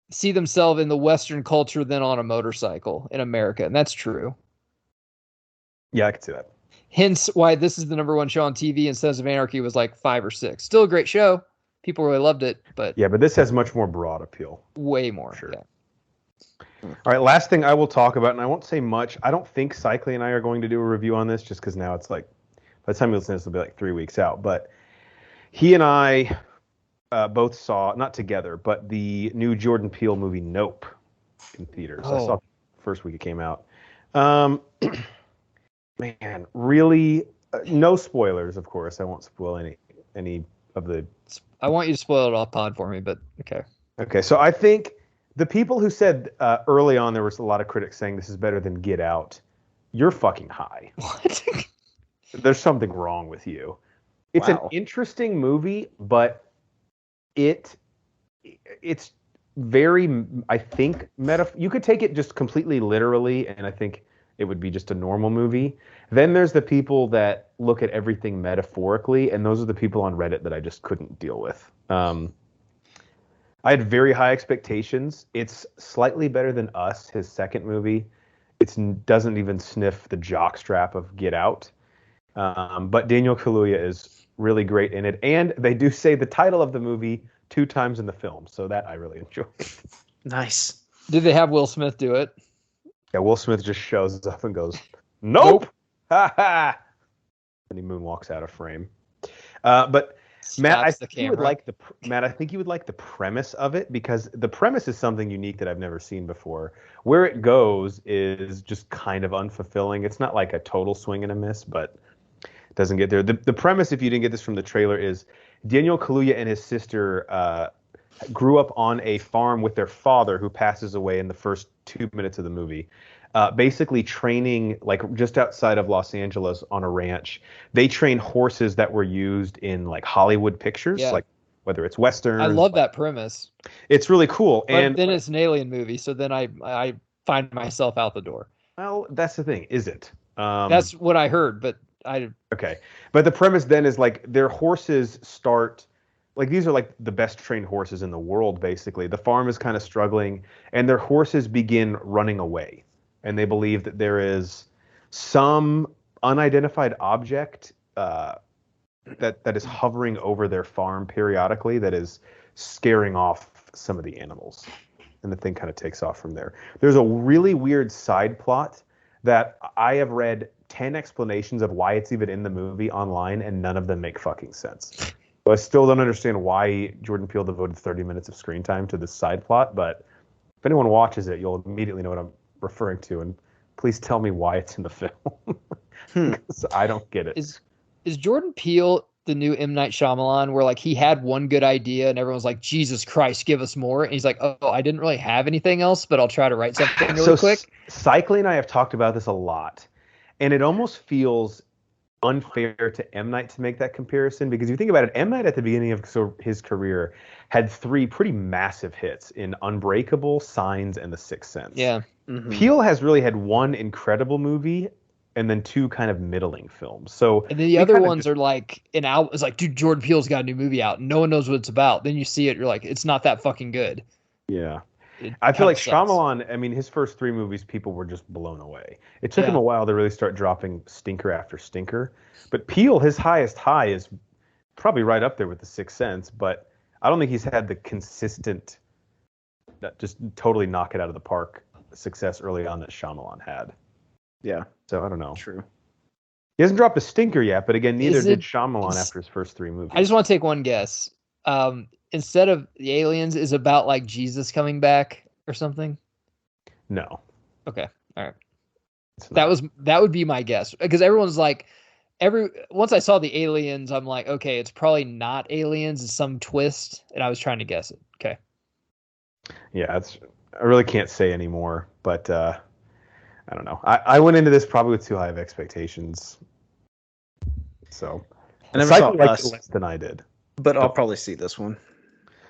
see themselves in the Western culture than on a motorcycle in America," and that's true. Yeah, I could see that. Hence why this is the #1 show on TV and Sons of Anarchy was like 5 or 6. Still a great show. People really loved it, but yeah, but this has much more broad appeal. Way more. Sure. Yeah. All right, last thing I will talk about, and I won't say much. I don't think Cycly and I are going to do a review on this just because now it's like, by the time you listen to this, it'll be like 3 weeks out. But he and I both saw, not together, but the new Jordan Peele movie Nope in theaters. I saw it the first week it came out. Man, really, no spoilers, of course. I won't spoil any of the... I want you to spoil it off pod for me, but okay. Okay, so I think the people who said early on there was a lot of critics saying this is better than Get Out, you're fucking high. What? There's something wrong with you. It's an interesting movie, but it's very, I think, you could take it just completely literally, and I think it would be just a normal movie. Then there's the people that look at everything metaphorically, and those are the people on Reddit that I just couldn't deal with. I had very high expectations. It's slightly better than Us, his second movie. it doesn't even sniff the jockstrap of Get Out. But Daniel Kaluuya is really great in it, and they do say the title of the movie 2 times in the film, so that I really enjoy. Nice. Did they have Will Smith do it? Yeah, Will Smith just shows up and goes, "Nope, ha ha," and he moonwalks out of frame. But Matt, I think you would like the premise of it, because the premise is something unique that I've never seen before. Where it goes is just kind of unfulfilling. It's not like a total swing and a miss, but it doesn't get there. The premise, if you didn't get this from the trailer, is Daniel Kaluuya and his sister grew up on a farm with their father, who passes away in the first 2 minutes of the movie. Basically training, like, just outside of Los Angeles on a ranch. They train horses that were used in like Hollywood pictures, like whether it's Western. I love that premise. It's really cool. But and then it's an alien movie, so then I find myself out the door. Well, that's the thing, is it? That's what I heard, but Okay. But the premise then is like their horses start, like, these are like the best trained horses in the world, basically. The farm is kind of struggling, and their horses begin running away. And they believe that there is some unidentified object that is hovering over their farm periodically that is scaring off some of the animals. And the thing kind of takes off from there. There's a really weird side plot that I have read 10 explanations of why it's even in the movie online, and none of them make fucking sense. So I still don't understand why Jordan Peele devoted 30 minutes of screen time to this side plot, but if anyone watches it, you'll immediately know what I'm referring to, and please tell me why it's in the film. Because I don't get it. Is Jordan Peele the new M. Night Shyamalan, where like he had one good idea and everyone's like, Jesus Christ, give us more? And he's like, oh, I didn't really have anything else, but I'll try to write something really quick. Cycling and I have talked about this a lot, and it almost feels unfair to M. Night to make that comparison, because you think about it, M. Night at the beginning of his career had 3 pretty massive hits in Unbreakable, Signs, and The Sixth Sense. Yeah. Mm-hmm. Peele has really had 1 incredible movie and then 2 kind of middling films. So, and then the other ones are like it's like, dude, Jordan Peele's got a new movie out. No one knows what it's about. Then you see it, you're like, it's not that fucking good. Yeah. I feel like Shyamalan, I mean, his first 3 movies, people were just blown away. It took him a while to really start dropping stinker after stinker. But Peele, his highest high is probably right up there with The Sixth Sense, but I don't think he's had the consistent, just totally knock it out of the park success early on that Shyamalan had. Yeah. So I don't know. True. He hasn't dropped a stinker yet, but again, neither did Shyamalan after his first 3 movies. I just want to take one guess. Instead of the aliens, is about like Jesus coming back or something? No. Okay. All right. That would be my guess, because everyone's like, once I saw the aliens, I'm like, okay, it's probably not aliens, it's some twist, and I was trying to guess it. Okay. Yeah, I really can't say anymore, but I don't know. I went into this probably with too high of expectations, so I never saw Us less than I did. But I'll probably see this one.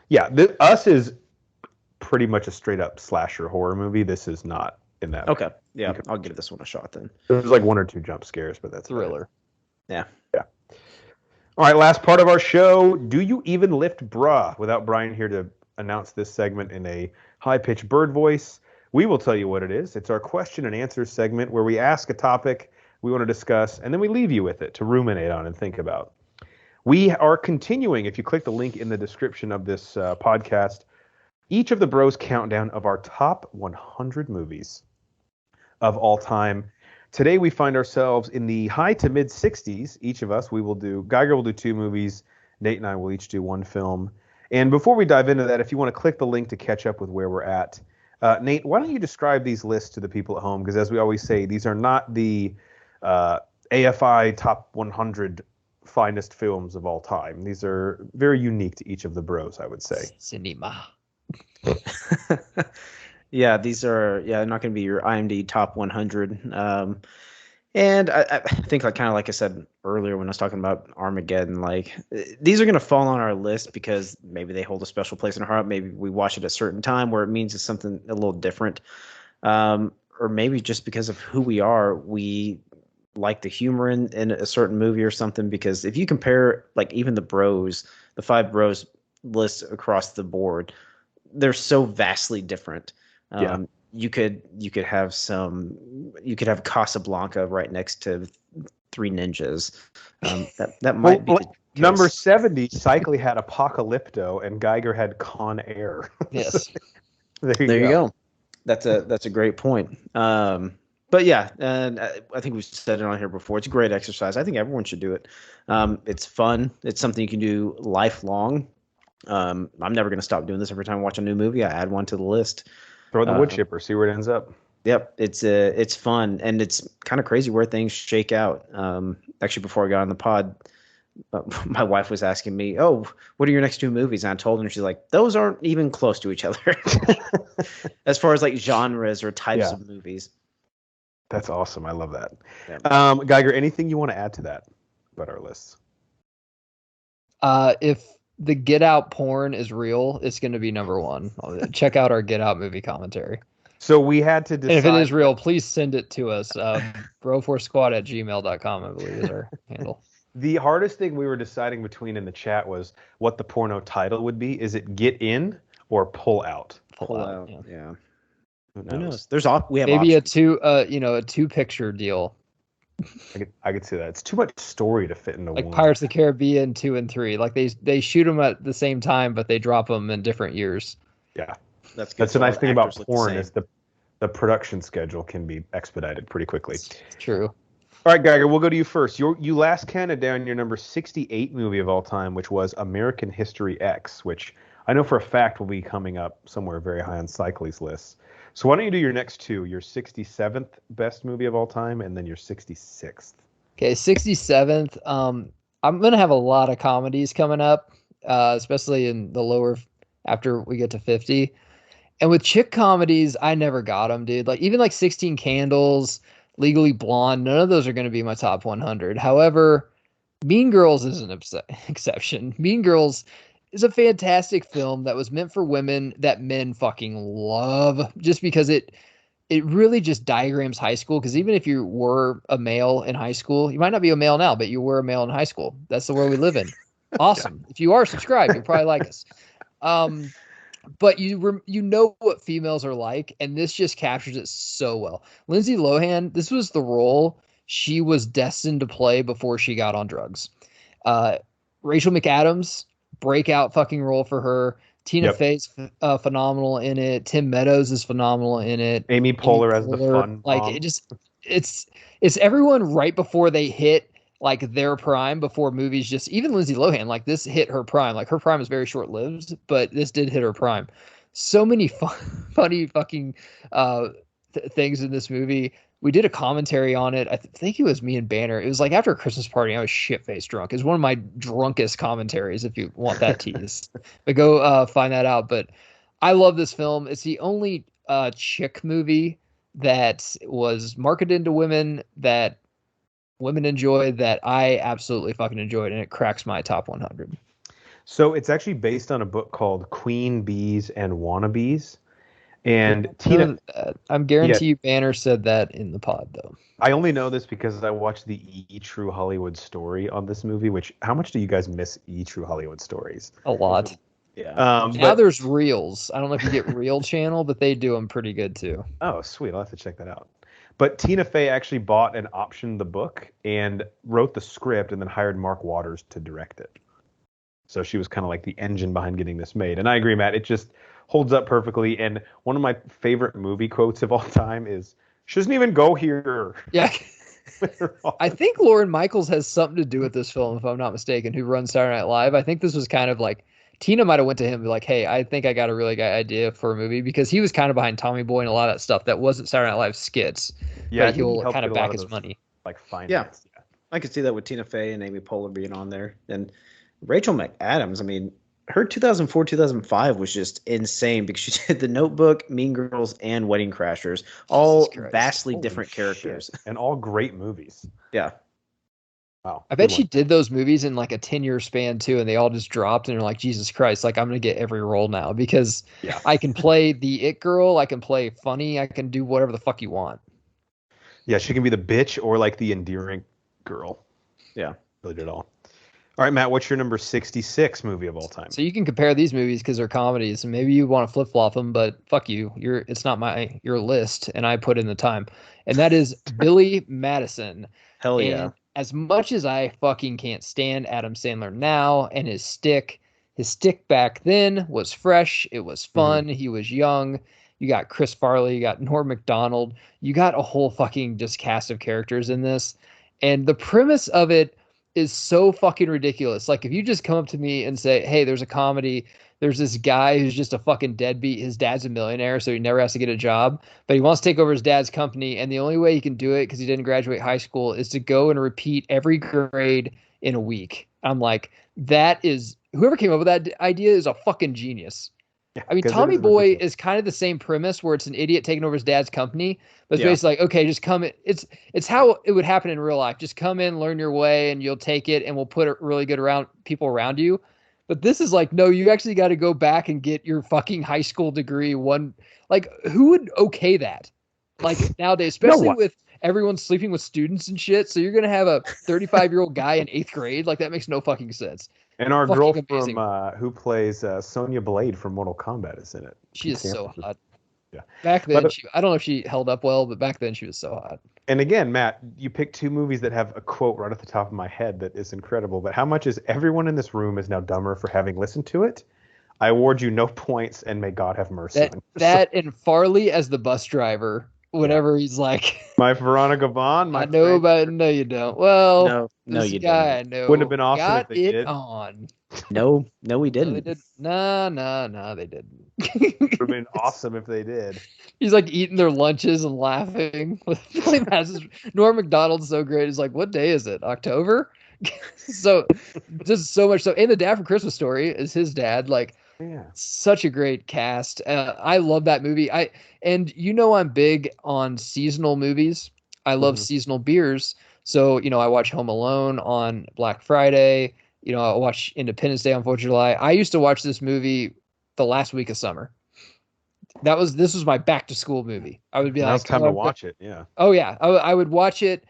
Yeah, Us is pretty much a straight up slasher horror movie. This is not in that. Okay, yeah, I'll give this one a shot then. There's like 1 or 2 jump scares, but that's thriller. Yeah. All right, last part of our show. Do you even lift bruh? Without Brian here to announce this segment in a high-pitched bird voice, we will tell you what it is. It's our question and answer segment where we ask a topic we want to discuss, and then we leave you with it to ruminate on and think about. We are continuing, if you click the link in the description of this podcast, each of the bros countdown of our top 100 movies of all time. Today we find ourselves in the high to mid 60s. Each of us, Geiger will do 2 movies. Nate and I will each do 1 film. And before we dive into that, if you want to click the link to catch up with where we're at, Nate, why don't you describe these lists to the people at home? Because as we always say, these are not the AFI top 100 finest films of all time. These are very unique to each of the bros, I would say. Cinema. Yeah, these are not going to be your IMDb top 100. And I think, like, kind of like I said earlier when I was talking about Armageddon, like, these are going to fall on our list because maybe they hold a special place in our heart. Maybe we watch it at a certain time where it means it's something a little different. Or maybe just because of who we are, we like the humor in a certain movie or something. Because if you compare, like, even the 5 bros lists across the board, they're so vastly different. You could have some you could have Casablanca right next to Three Ninjas. That might be the case. Number 70, Cycli had Apocalypto, and Geiger had Con Air. Yes. There you go. That's a great point. But yeah, and I think we've said it on here before. It's a great exercise. I think everyone should do it. It's fun. It's something you can do lifelong. I'm never going to stop doing this. Every time I watch a new movie, I add one to the list. Throw it in the wood chipper, see where it ends up. Yep, it's fun, and it's kind of crazy where things shake out. Actually, before I got on the pod, my wife was asking me, "Oh, what are your next two movies?" And I told her, and she's like, "Those aren't even close to each other as far as like genres or types of movies." That's awesome. I love that. Yeah. Geiger, anything you want to add to that about our lists? If the Get Out porn is real, it's going to be number one. Check out our Get Out movie commentary. So we had to decide. And if it is real, please send it to us. bro4squad@gmail.com, I believe, is our handle. The hardest thing we were deciding between in the chat was what the porno title would be. Is it Get In or Pull Out? Pull out. Yeah. Who Who knows? knows? We have maybe options. a two picture deal. I could see that. It's too much story to fit into like one. Pirates of the Caribbean 2 and 3. Like they shoot them at the same time, but they drop them in different years. Yeah, That's good. that's the nice thing about porn same. is the production schedule can be expedited pretty quickly. True. All right, Geiger, we'll go to you first. You last counted down your number 68 movie of all time, which was American History X, which I know for a fact will be coming up somewhere very high on Cycli's list. So why don't you do your next two, your 67th best movie of all time, and then your 66th. Okay, 67th. I'm gonna have a lot of comedies coming up, especially in the lower after we get to 50. And with chick comedies, I never got them, dude. Like even like 16 Candles, Legally Blonde, none of those are going to be my top 100. However, Mean Girls is an exception. Mean Girls is a fantastic film that was meant for women that men fucking love, just because it really just diagrams high school. Because even if you were a male in high school, you might not be a male now, but you were a male in high school. That's the world we live in. Awesome. Yeah. If you are subscribed, you'll probably like us. But you know what females are like, and this just captures it so well. Lindsay Lohan, this was the role she was destined to play before she got on drugs. Rachel McAdams, breakout fucking role for her. Tina Fey's phenomenal in it. Tim Meadows is phenomenal in it. Amy Poehler as the fun like mom. It's everyone right before they hit like their prime, before movies just, even Lindsay Lohan, like this hit her prime. Like her prime is very short lived, but this did hit her prime. So many funny fucking things in this movie. We did a commentary on it. I think it was me and Banner. It was like after a Christmas party. I was shit-faced drunk. It's one of my drunkest commentaries, if you want that tease. But go find that out. But I love this film. It's the only chick movie that was marketed to women that women enjoy that I absolutely fucking enjoyed, and it cracks my top 100. So it's actually based on a book called Queen Bees and Wannabes. And Tina, I'm guarantee you Banner said that in the pod, though. I only know this because I watched the E! True Hollywood Story on this movie, which, how much do you guys miss E! True Hollywood Stories? A lot. Yeah. Now there's Reels. I don't know if you get Reel Channel, but they do them pretty good, too. Oh, sweet. I'll have to check that out. But Tina Fey actually bought and optioned the book and wrote the script and then hired Mark Waters to direct it. So she was kind of like the engine behind getting this made. And I agree, Matt, it just holds up perfectly. And one of my favorite movie quotes of all time is, "She doesn't even go here." Yeah. I think Lauren Michaels has something to do with this film, if I'm not mistaken, who runs Saturday Night Live. I think this was kind of like, Tina might have went to him and be like, "Hey, I think I got a really good idea for a movie," because he was kind of behind Tommy Boy and a lot of that stuff that wasn't Saturday Night Live skits. Yeah, but he'll kind of back his money. Like finance. Yeah. I could see that with Tina Fey and Amy Poehler being on there. And Rachel McAdams, I mean, her 2004-2005 was just insane because she did The Notebook, Mean Girls, and Wedding Crashers, all vastly different characters. And all great movies. Yeah. Wow. I bet she did those movies in like a 10-year span too, and they all just dropped, and they're like, Jesus Christ, like I'm gonna get every role now because I can play the it girl, I can play funny, I can do whatever the fuck you want. Yeah, she can be the bitch or like the endearing girl. Yeah. Really did it all. All right, Matt, what's your number 66 movie of all time? So you can compare these movies because they're comedies, and maybe you want to flip flop them, but fuck you. It's not your list, and I put in the time, and that is Billy Madison. Hell yeah. And as much as I fucking can't stand Adam Sandler now and his stick back then was fresh. It was fun. He was young. You got Chris Farley, you got Norm Macdonald, you got a whole fucking just cast of characters in this, and the premise of it is so fucking ridiculous. Like if you just come up to me and say, "Hey, there's a comedy. There's this guy who's just a fucking deadbeat. His dad's a millionaire, so he never has to get a job, but he wants to take over his dad's company, and the only way he can do it because he didn't graduate high school is to go and repeat every grade in a week." I'm like, that is whoever came up with that idea is a fucking genius. Yeah, I mean, Tommy Boy is kind of the same premise where it's an idiot taking over his dad's company, but it's basically like, okay, just come in. It's how it would happen in real life. Just come in, learn your way, and you'll take it, and we'll put it really good around people around you. But this is like, no, you actually got to go back and get your fucking high school degree. Like, who would okay that? Like nowadays, especially with everyone sleeping with students and shit. So you're gonna have a 35-year-old guy in 8th grade. Like that makes no fucking sense. And our girl from who plays Sonya Blade from Mortal Kombat is in it. She is so hot. Yeah. Back then, I don't know if she held up well, but back then she was so hot. And again, Matt, you picked two movies that have a quote right at the top of my head that is incredible. But how much is everyone in this room is now dumber for having listened to it? I award you no points, and may God have mercy. That and Farley as the bus driver. Whatever he's like. My Veronica Vaughn. I know, but no, you don't. Well, no, you guy didn't. I know wouldn't have been awesome got if they did. On. No, we didn't. No, they did. No, they didn't. It would have been awesome if they did. He's like eating their lunches and laughing. Norm Macdonald's so great. He's like, what day is it? October? So just so much so. And the dad from Christmas Story is his dad. Like, such a great cast. I love that movie. I'm big on seasonal movies. I love seasonal beers. So, I watch Home Alone on Black Friday. I watch Independence Day on 4th of July. I used to watch this movie the last week of summer. This was my back to school movie. I would be now like, it's time to watch it. Yeah. Oh yeah. I would watch it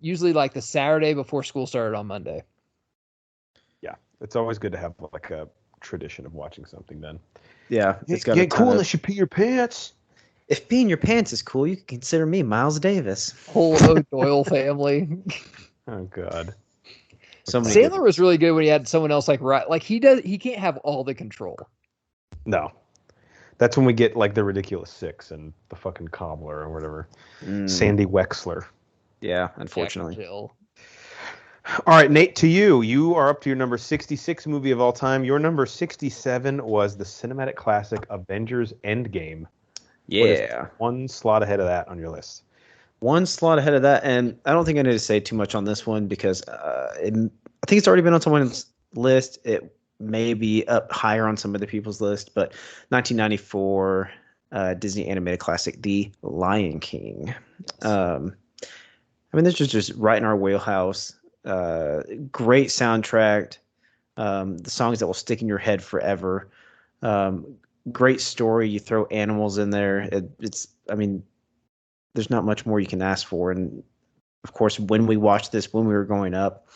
usually like the Saturday before school started on Monday. Yeah. It's always good to have like a tradition of watching something then. Yeah. It's got cool unless you pee your pants. If peeing your pants is cool, you can consider me Miles Davis. Whole O'Doyle family. Oh God. Sandler was really good when he had someone else he can't have all the control. No. That's when we get like the Ridiculous Six and the fucking Cobbler or whatever. Sandy Wexler. Yeah, unfortunately. All right, Nate, to you. You are up to your number 66 movie of all time. Your number 67 was the cinematic classic Avengers Endgame. Yeah. One slot ahead of that on your list. One slot ahead of that, and I don't think I need to say too much on this one because I think it's already been on someone's list. It may be up higher on some other people's list, but 1994 Disney animated classic, The Lion King. This was just right in our wheelhouse. Great soundtrack. The songs that will stick in your head forever. Great story. You throw animals in there. There's not much more you can ask for. And of course, when we watched this, when we were growing up,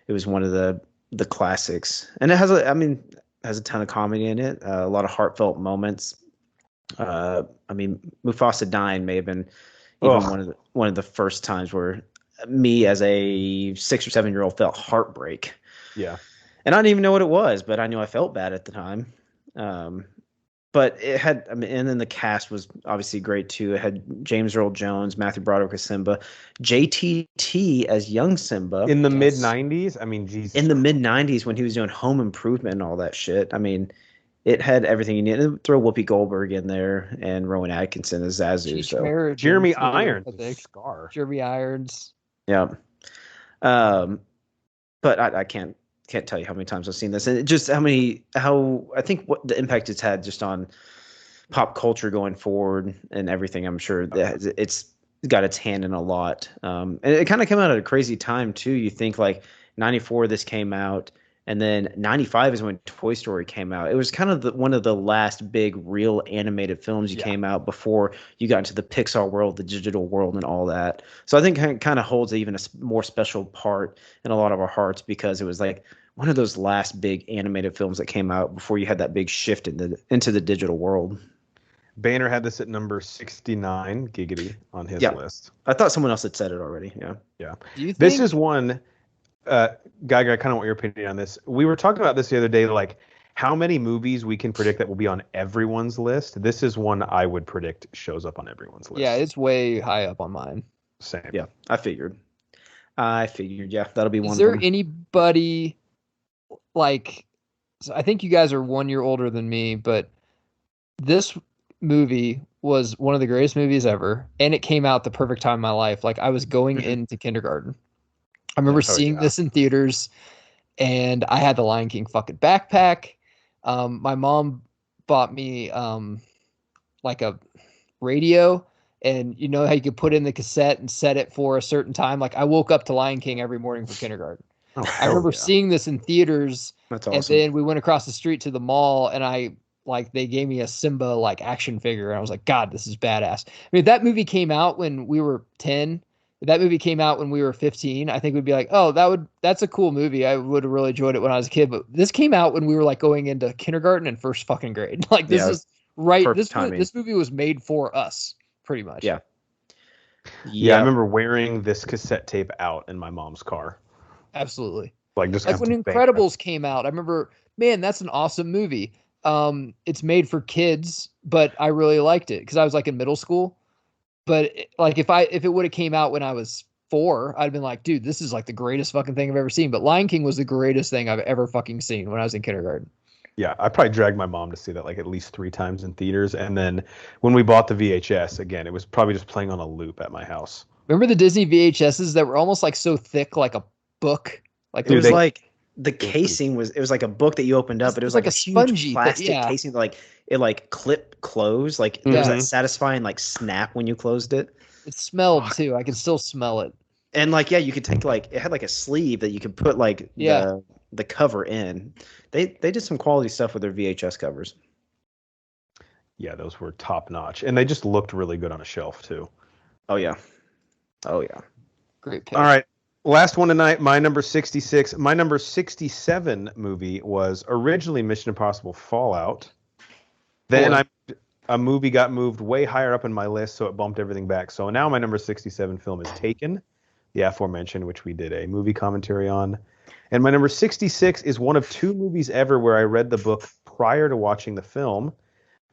it was one of the classics. And it has a ton of comedy in it. A lot of heartfelt moments. Mufasa dying may have been even one of the first times where me as a 6 or 7 year old felt heartbreak. Yeah. And I didn't even know what it was, but I knew I felt bad at the time. But it had, and then the cast was obviously great too. It had James Earl Jones, Matthew Broderick as Simba, JTT as young Simba. In the mid 90s? Jesus. In the mid 90s when he was doing Home Improvement and all that shit. It had everything you needed. Throw Whoopi Goldberg in there and Rowan Atkinson as Zazu. Jeremy Irons. Scar. Jeremy Irons. Yeah. But I can't tell you how many times I've seen this, and just how I think what the impact it's had just on pop culture going forward and everything. I'm sure that it's got its hand in a lot. And it kind of came out at a crazy time too. You think like 94, this came out, and then 95 is when Toy Story came out. It was kind of one of the last big real animated films came out before you got into the Pixar world, the digital world, and all that. So I think it kind of holds even a more special part in a lot of our hearts because it was like one of those last big animated films that came out before you had that big shift into the digital world. Banner had this at number 69, giggity, on his list. I thought someone else had said it already. Yeah. Yeah. Do you This think is one, Guy, I kind of want your opinion on this. We were talking about this the other day, like how many movies we can predict that will be on everyone's list. This is one I would predict shows up on everyone's list. Yeah, it's way high up on mine. Same. Yeah, I figured. Yeah, that'll be one Is of there them. anybody like? So I think you guys are 1 year older than me, but this movie was one of the greatest movies ever, and it came out the perfect time in my life. Like I was going into kindergarten. I remember seeing this in theaters, and I had the Lion King fucking backpack. My mom bought me like a radio, and you know how you could put in the cassette and set it for a certain time. Like I woke up to Lion King every morning for kindergarten. I remember seeing this in theaters. That's awesome. And then we went across the street to the mall, and they gave me a Simba like action figure, and I was like, God, this is badass. I mean, if that movie came out when we were 10, if that movie came out when we were 15, I think we'd be like, oh, that's a cool movie. I would have really enjoyed it when I was a kid. But this came out when we were like going into kindergarten and first fucking grade. Like this is right. This movie was made for us, pretty much. Yeah. Yeah, I remember wearing this cassette tape out in my mom's car. Absolutely. Like just when Incredibles came out, I remember, man, that's an awesome movie. It's made for kids, but I really liked it because I was like in middle school. But like if it would have came out when I was 4, I'd been like, dude, this is like the greatest fucking thing I've ever seen. But Lion King was the greatest thing I've ever fucking seen when I was in kindergarten. Yeah, I probably dragged my mom to see that like at least 3 times in theaters. And then when we bought the VHS, again, it was probably just playing on a loop at my house. Remember the Disney VHSs that were almost like so thick, like a book? Like it was like the casing was like a book that you opened up, but it was like a spongy plastic casing, like it like clip closed, like there was that satisfying like snap when you closed it. It smelled too. I can still smell it. And like you could take like it had like a sleeve that you could put like the cover in. They did some quality stuff with their VHS covers. Yeah, those were top notch, and they just looked really good on a shelf too. Oh yeah. Great pick. All right. Last one tonight, my number 66. My number 67 movie was originally Mission Impossible Fallout. Then a movie got moved way higher up in my list, so it bumped everything back. So now my number 67 film is Taken, the aforementioned, which we did a movie commentary on. And my number 66 is one of 2 movies ever where I read the book prior to watching the film.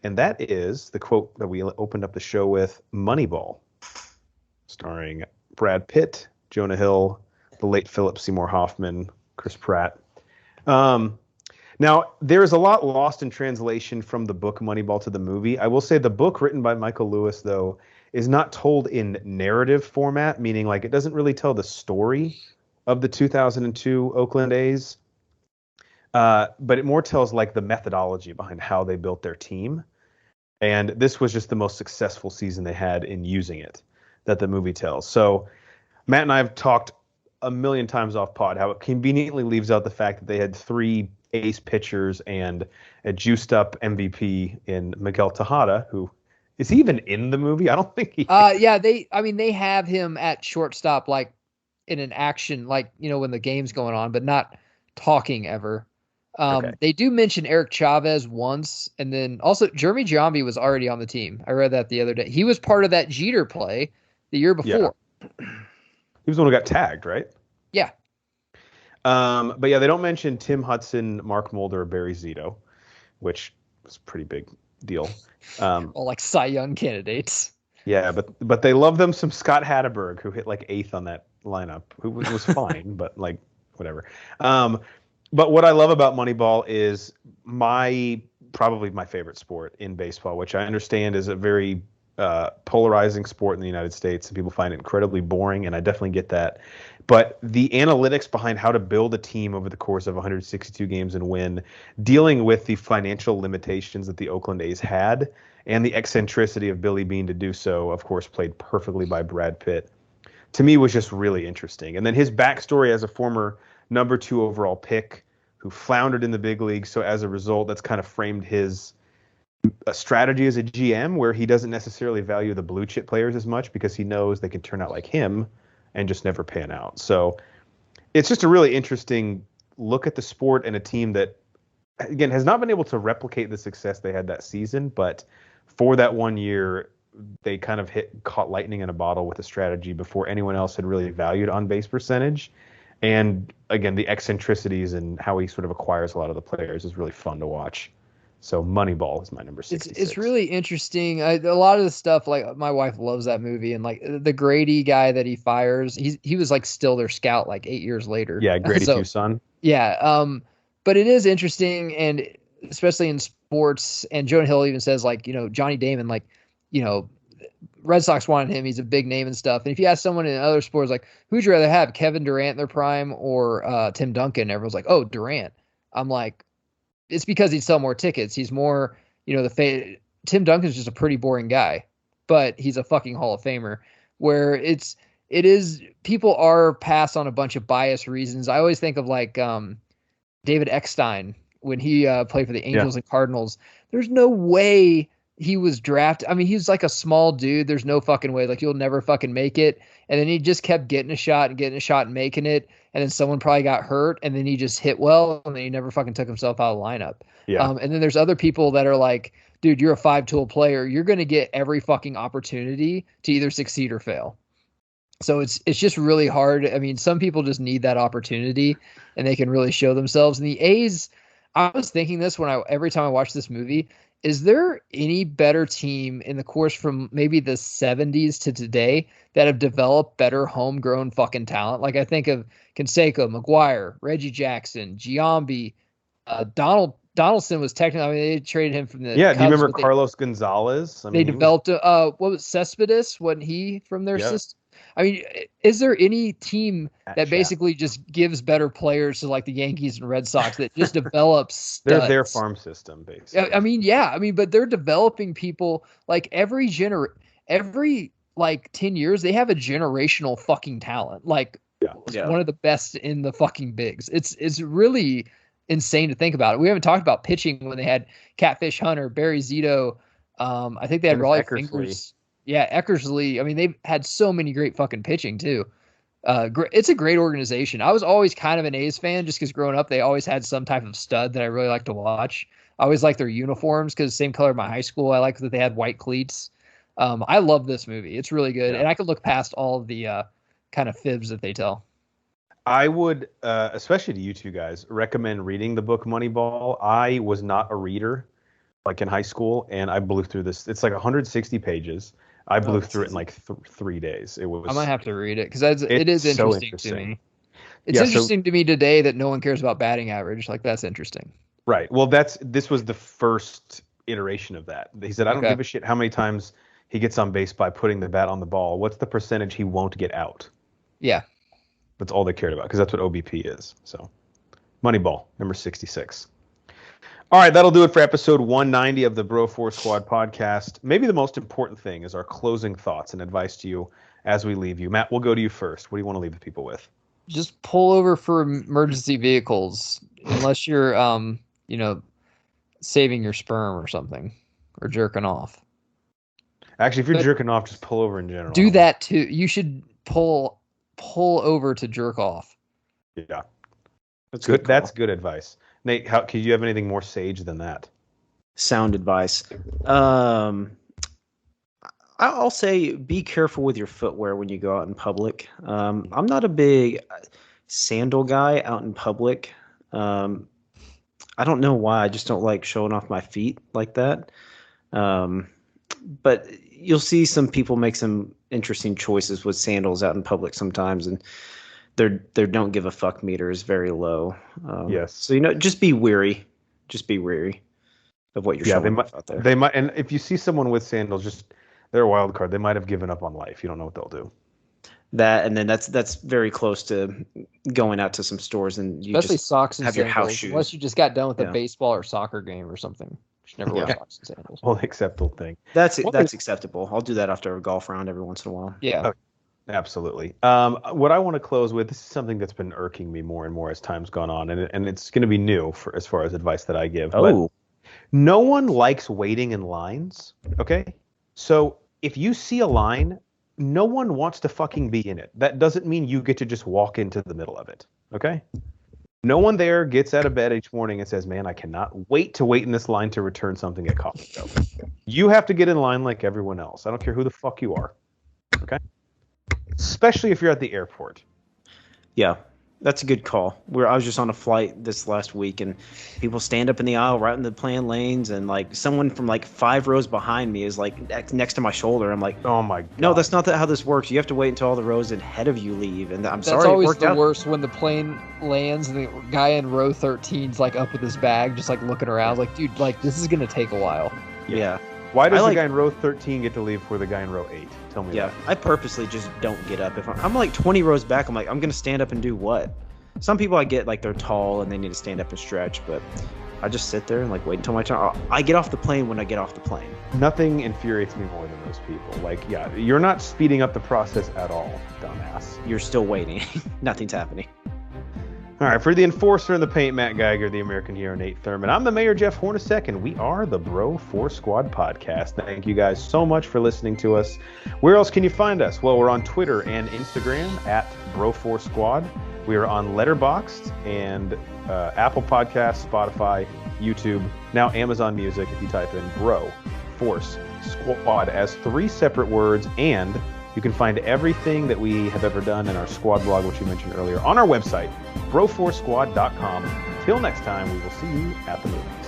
And that is the quote that we opened up the show with, Moneyball, starring Brad Pitt, Jonah Hill, the late Philip Seymour Hoffman, Chris Pratt. Now, there is a lot lost in translation from the book Moneyball to the movie. I will say the book written by Michael Lewis, though, is not told in narrative format, meaning like it doesn't really tell the story of the 2002 Oakland A's, but it more tells like the methodology behind how they built their team. And this was just the most successful season they had in using it that the movie tells. So Matt and I have talked a million times off pod how it conveniently leaves out the fact that they had 3 ace pitchers and a juiced up MVP in Miguel Tejada, who is he even in the movie? I don't think he they have him at shortstop like in an action, like, you know, when the game's going on, but not talking ever. They do mention Eric Chavez once, and then also Jeremy Giambi was already on the team. I read that the other day. He was part of that Jeter play the year before. Yeah. He was the one who got tagged, right? Yeah. But yeah, they don't mention Tim Hudson, Mark Mulder, or Barry Zito, which was a pretty big deal. Well, like Cy Young candidates. Yeah, but they love them some Scott Hatterberg, who hit like 8th on that lineup, who was fine, but like whatever. But what I love about Moneyball is probably my favorite sport in baseball, which I understand is a very polarizing sport in the United States, and people find it incredibly boring, and I definitely get that. But the analytics behind how to build a team over the course of 162 games and win, dealing with the financial limitations that the Oakland A's had, and the eccentricity of Billy Beane to do so, of course, played perfectly by Brad Pitt, to me was just really interesting. And then his backstory as a former number 2 overall pick who floundered in the big leagues. So as a result, that's kind of framed his strategy as a GM, where he doesn't necessarily value the blue chip players as much because he knows they can turn out like him and just never pan out. So it's just a really interesting look at the sport and a team that, again, has not been able to replicate the success they had that season, but for that 1 year, they kind of caught lightning in a bottle with a strategy before anyone else had really valued on base percentage. And again, the eccentricities and how he sort of acquires a lot of the players is really fun to watch. So Moneyball is my number 66. It's really interesting. A lot of the stuff, like my wife loves that movie, and like the Grady guy that he fires, he was like still their scout like 8 years later. Yeah, Grady Tucson. Yeah, but it is interesting, and especially in sports. And Jonah Hill even says, like, Johnny Damon, like, Red Sox wanted him. He's a big name and stuff. And if you ask someone in other sports, like, who'd you rather have, Kevin Durant in their prime or Tim Duncan? Everyone's like, oh, Durant. I'm like, it's because he'd sell more tickets. He's more, Tim Duncan's just a pretty boring guy, but he's a fucking Hall of Famer. Where it is people are passed on a bunch of bias reasons. I always think of like David Eckstein when he played for the Angels and Cardinals. There's no way he was drafted. I mean, he's like a small dude. There's no fucking way. Like, you'll never fucking make it. And then he just kept getting a shot and making it. And then someone probably got hurt, and then he just hit well, and then he never fucking took himself out of the lineup. Yeah. And then there's other people that are like, dude, you're a 5-tool player. You're going to get every fucking opportunity to either succeed or fail. So it's just really hard. I mean, some people just need that opportunity, and they can really show themselves. And the A's, I was thinking this every time I watch this movie, is there any better team in the course from maybe the 70s to today that have developed better homegrown fucking talent? Like, I think of Canseco, McGuire, Reggie Jackson, Giambi, Donaldson was technically, I mean, they traded him from the Cubs, do you remember Carlos Gonzalez? They developed what was Cespedes? Wasn't he from their system? I mean, is there any team that basically just gives better players to like the Yankees and Red Sox that just develops studs? They're their farm system, basically. I mean, but they're developing people like every like 10 years, they have a generational fucking talent. Like one of the best in the fucking bigs. It's really insane to think about it. We haven't talked about pitching when they had Catfish Hunter, Barry Zito. I think they had Raleigh Fingers. Yeah, Eckersley. I mean, they've had so many great fucking pitching too. It's a great organization. I was always kind of an A's fan just because growing up, they always had some type of stud that I really like to watch. I always liked their uniforms because same color of my high school. I liked that they had white cleats. I love this movie. It's really good. And I could look past all of the kind of fibs that they tell. I would, especially to you two guys, recommend reading the book Moneyball. I was not a reader like in high school, and I blew through this. It's like 160 pages. I blew through it in like 3 days. It was. I might have to read it because it is interesting to me. It's interesting to me today that no one cares about batting average. Like, that's interesting. Right. Well, this was the first iteration of that. He said, I don't give a shit how many times he gets on base by putting the bat on the ball. What's the percentage he won't get out? Yeah. That's all they cared about because that's what OBP is. So, Moneyball, number 66. All right, that'll do it for episode 190 of the Bro 4 Squad podcast. Maybe the most important thing is our closing thoughts and advice to you as we leave you. Matt, we'll go to you first. What do you want to leave the people with? Just pull over for emergency vehicles unless you're, saving your sperm or something or jerking off. Actually, if you're jerking off, just pull over in general. Do that too. You should pull over to jerk off. Yeah. That's good. That's good advice. Nate, could you have anything more sage than that? Sound advice. I'll say be careful with your footwear when you go out in public. I'm not a big sandal guy out in public. I don't know why. I just don't like showing off my feet like that. But you'll see some people make some interesting choices with sandals out in public sometimes, and their don't give a fuck meter is very low. Yes. So just be wary. Just be wary of what you're showing off out there. They might, and if you see someone with sandals, they're a wild card. They might have given up on life. You don't know what they'll do. That, and then that's very close to going out to some stores and you especially just socks and have sandals, your house shoes. unless you just got done with a baseball or soccer game or something. You should never wear socks and sandals. Well, acceptable thing. That's acceptable. I'll do that after a golf round every once in a while. Yeah. Okay. Absolutely. What I want to close with, this is something that's been irking me more and more as time's gone on, and it's going to be new as far as advice that I give. Oh. But no one likes waiting in lines, okay? So if you see a line, no one wants to fucking be in it. That doesn't mean you get to just walk into the middle of it, okay? No one there gets out of bed each morning and says, man, I cannot wait to wait in this line to return something at Costco. You have to get in line like everyone else. I don't care who the fuck you are. Okay? Especially if you're at the airport. Yeah, that's a good call. I was just on a flight this last week, and people stand up in the aisle right in the planned lanes, and like someone from like 5 rows behind me is like next to my shoulder. I'm like, oh my god, no, that's not how this works. You have to wait until all the rows ahead of you leave. And that's always the worst when the plane lands and the guy in row 13's like up with his bag, just like looking around, like, dude, like this is gonna take a while. Yeah. Why does the guy in row 13 get to leave before the guy in row 8? Tell me that. I purposely just don't get up. If I'm like 20 rows back, I'm like, I'm going to stand up and do what? Some people I get like they're tall and they need to stand up and stretch, but I just sit there and like wait until my turn. I get off the plane when I get off the plane. Nothing infuriates me more than those people. Like, yeah, you're not speeding up the process at all, dumbass. You're still waiting. Nothing's happening. All right, for the enforcer and the paint, Matt Geiger, the American hero, Nate Thurman. I'm the mayor, Jeff Hornacek, and we are the Bro 4 Squad podcast. Thank you guys so much for listening to us. Where else can you find us? Well, we're on Twitter and Instagram at Bro 4 Squad. We are on Letterboxd and Apple Podcasts, Spotify, YouTube, now Amazon Music if you type in Bro Force Squad as 3 separate words, and you can find everything that we have ever done in our squad blog, which you mentioned earlier, on our website, bro4squad.com. Till next time, we will see you at the movies.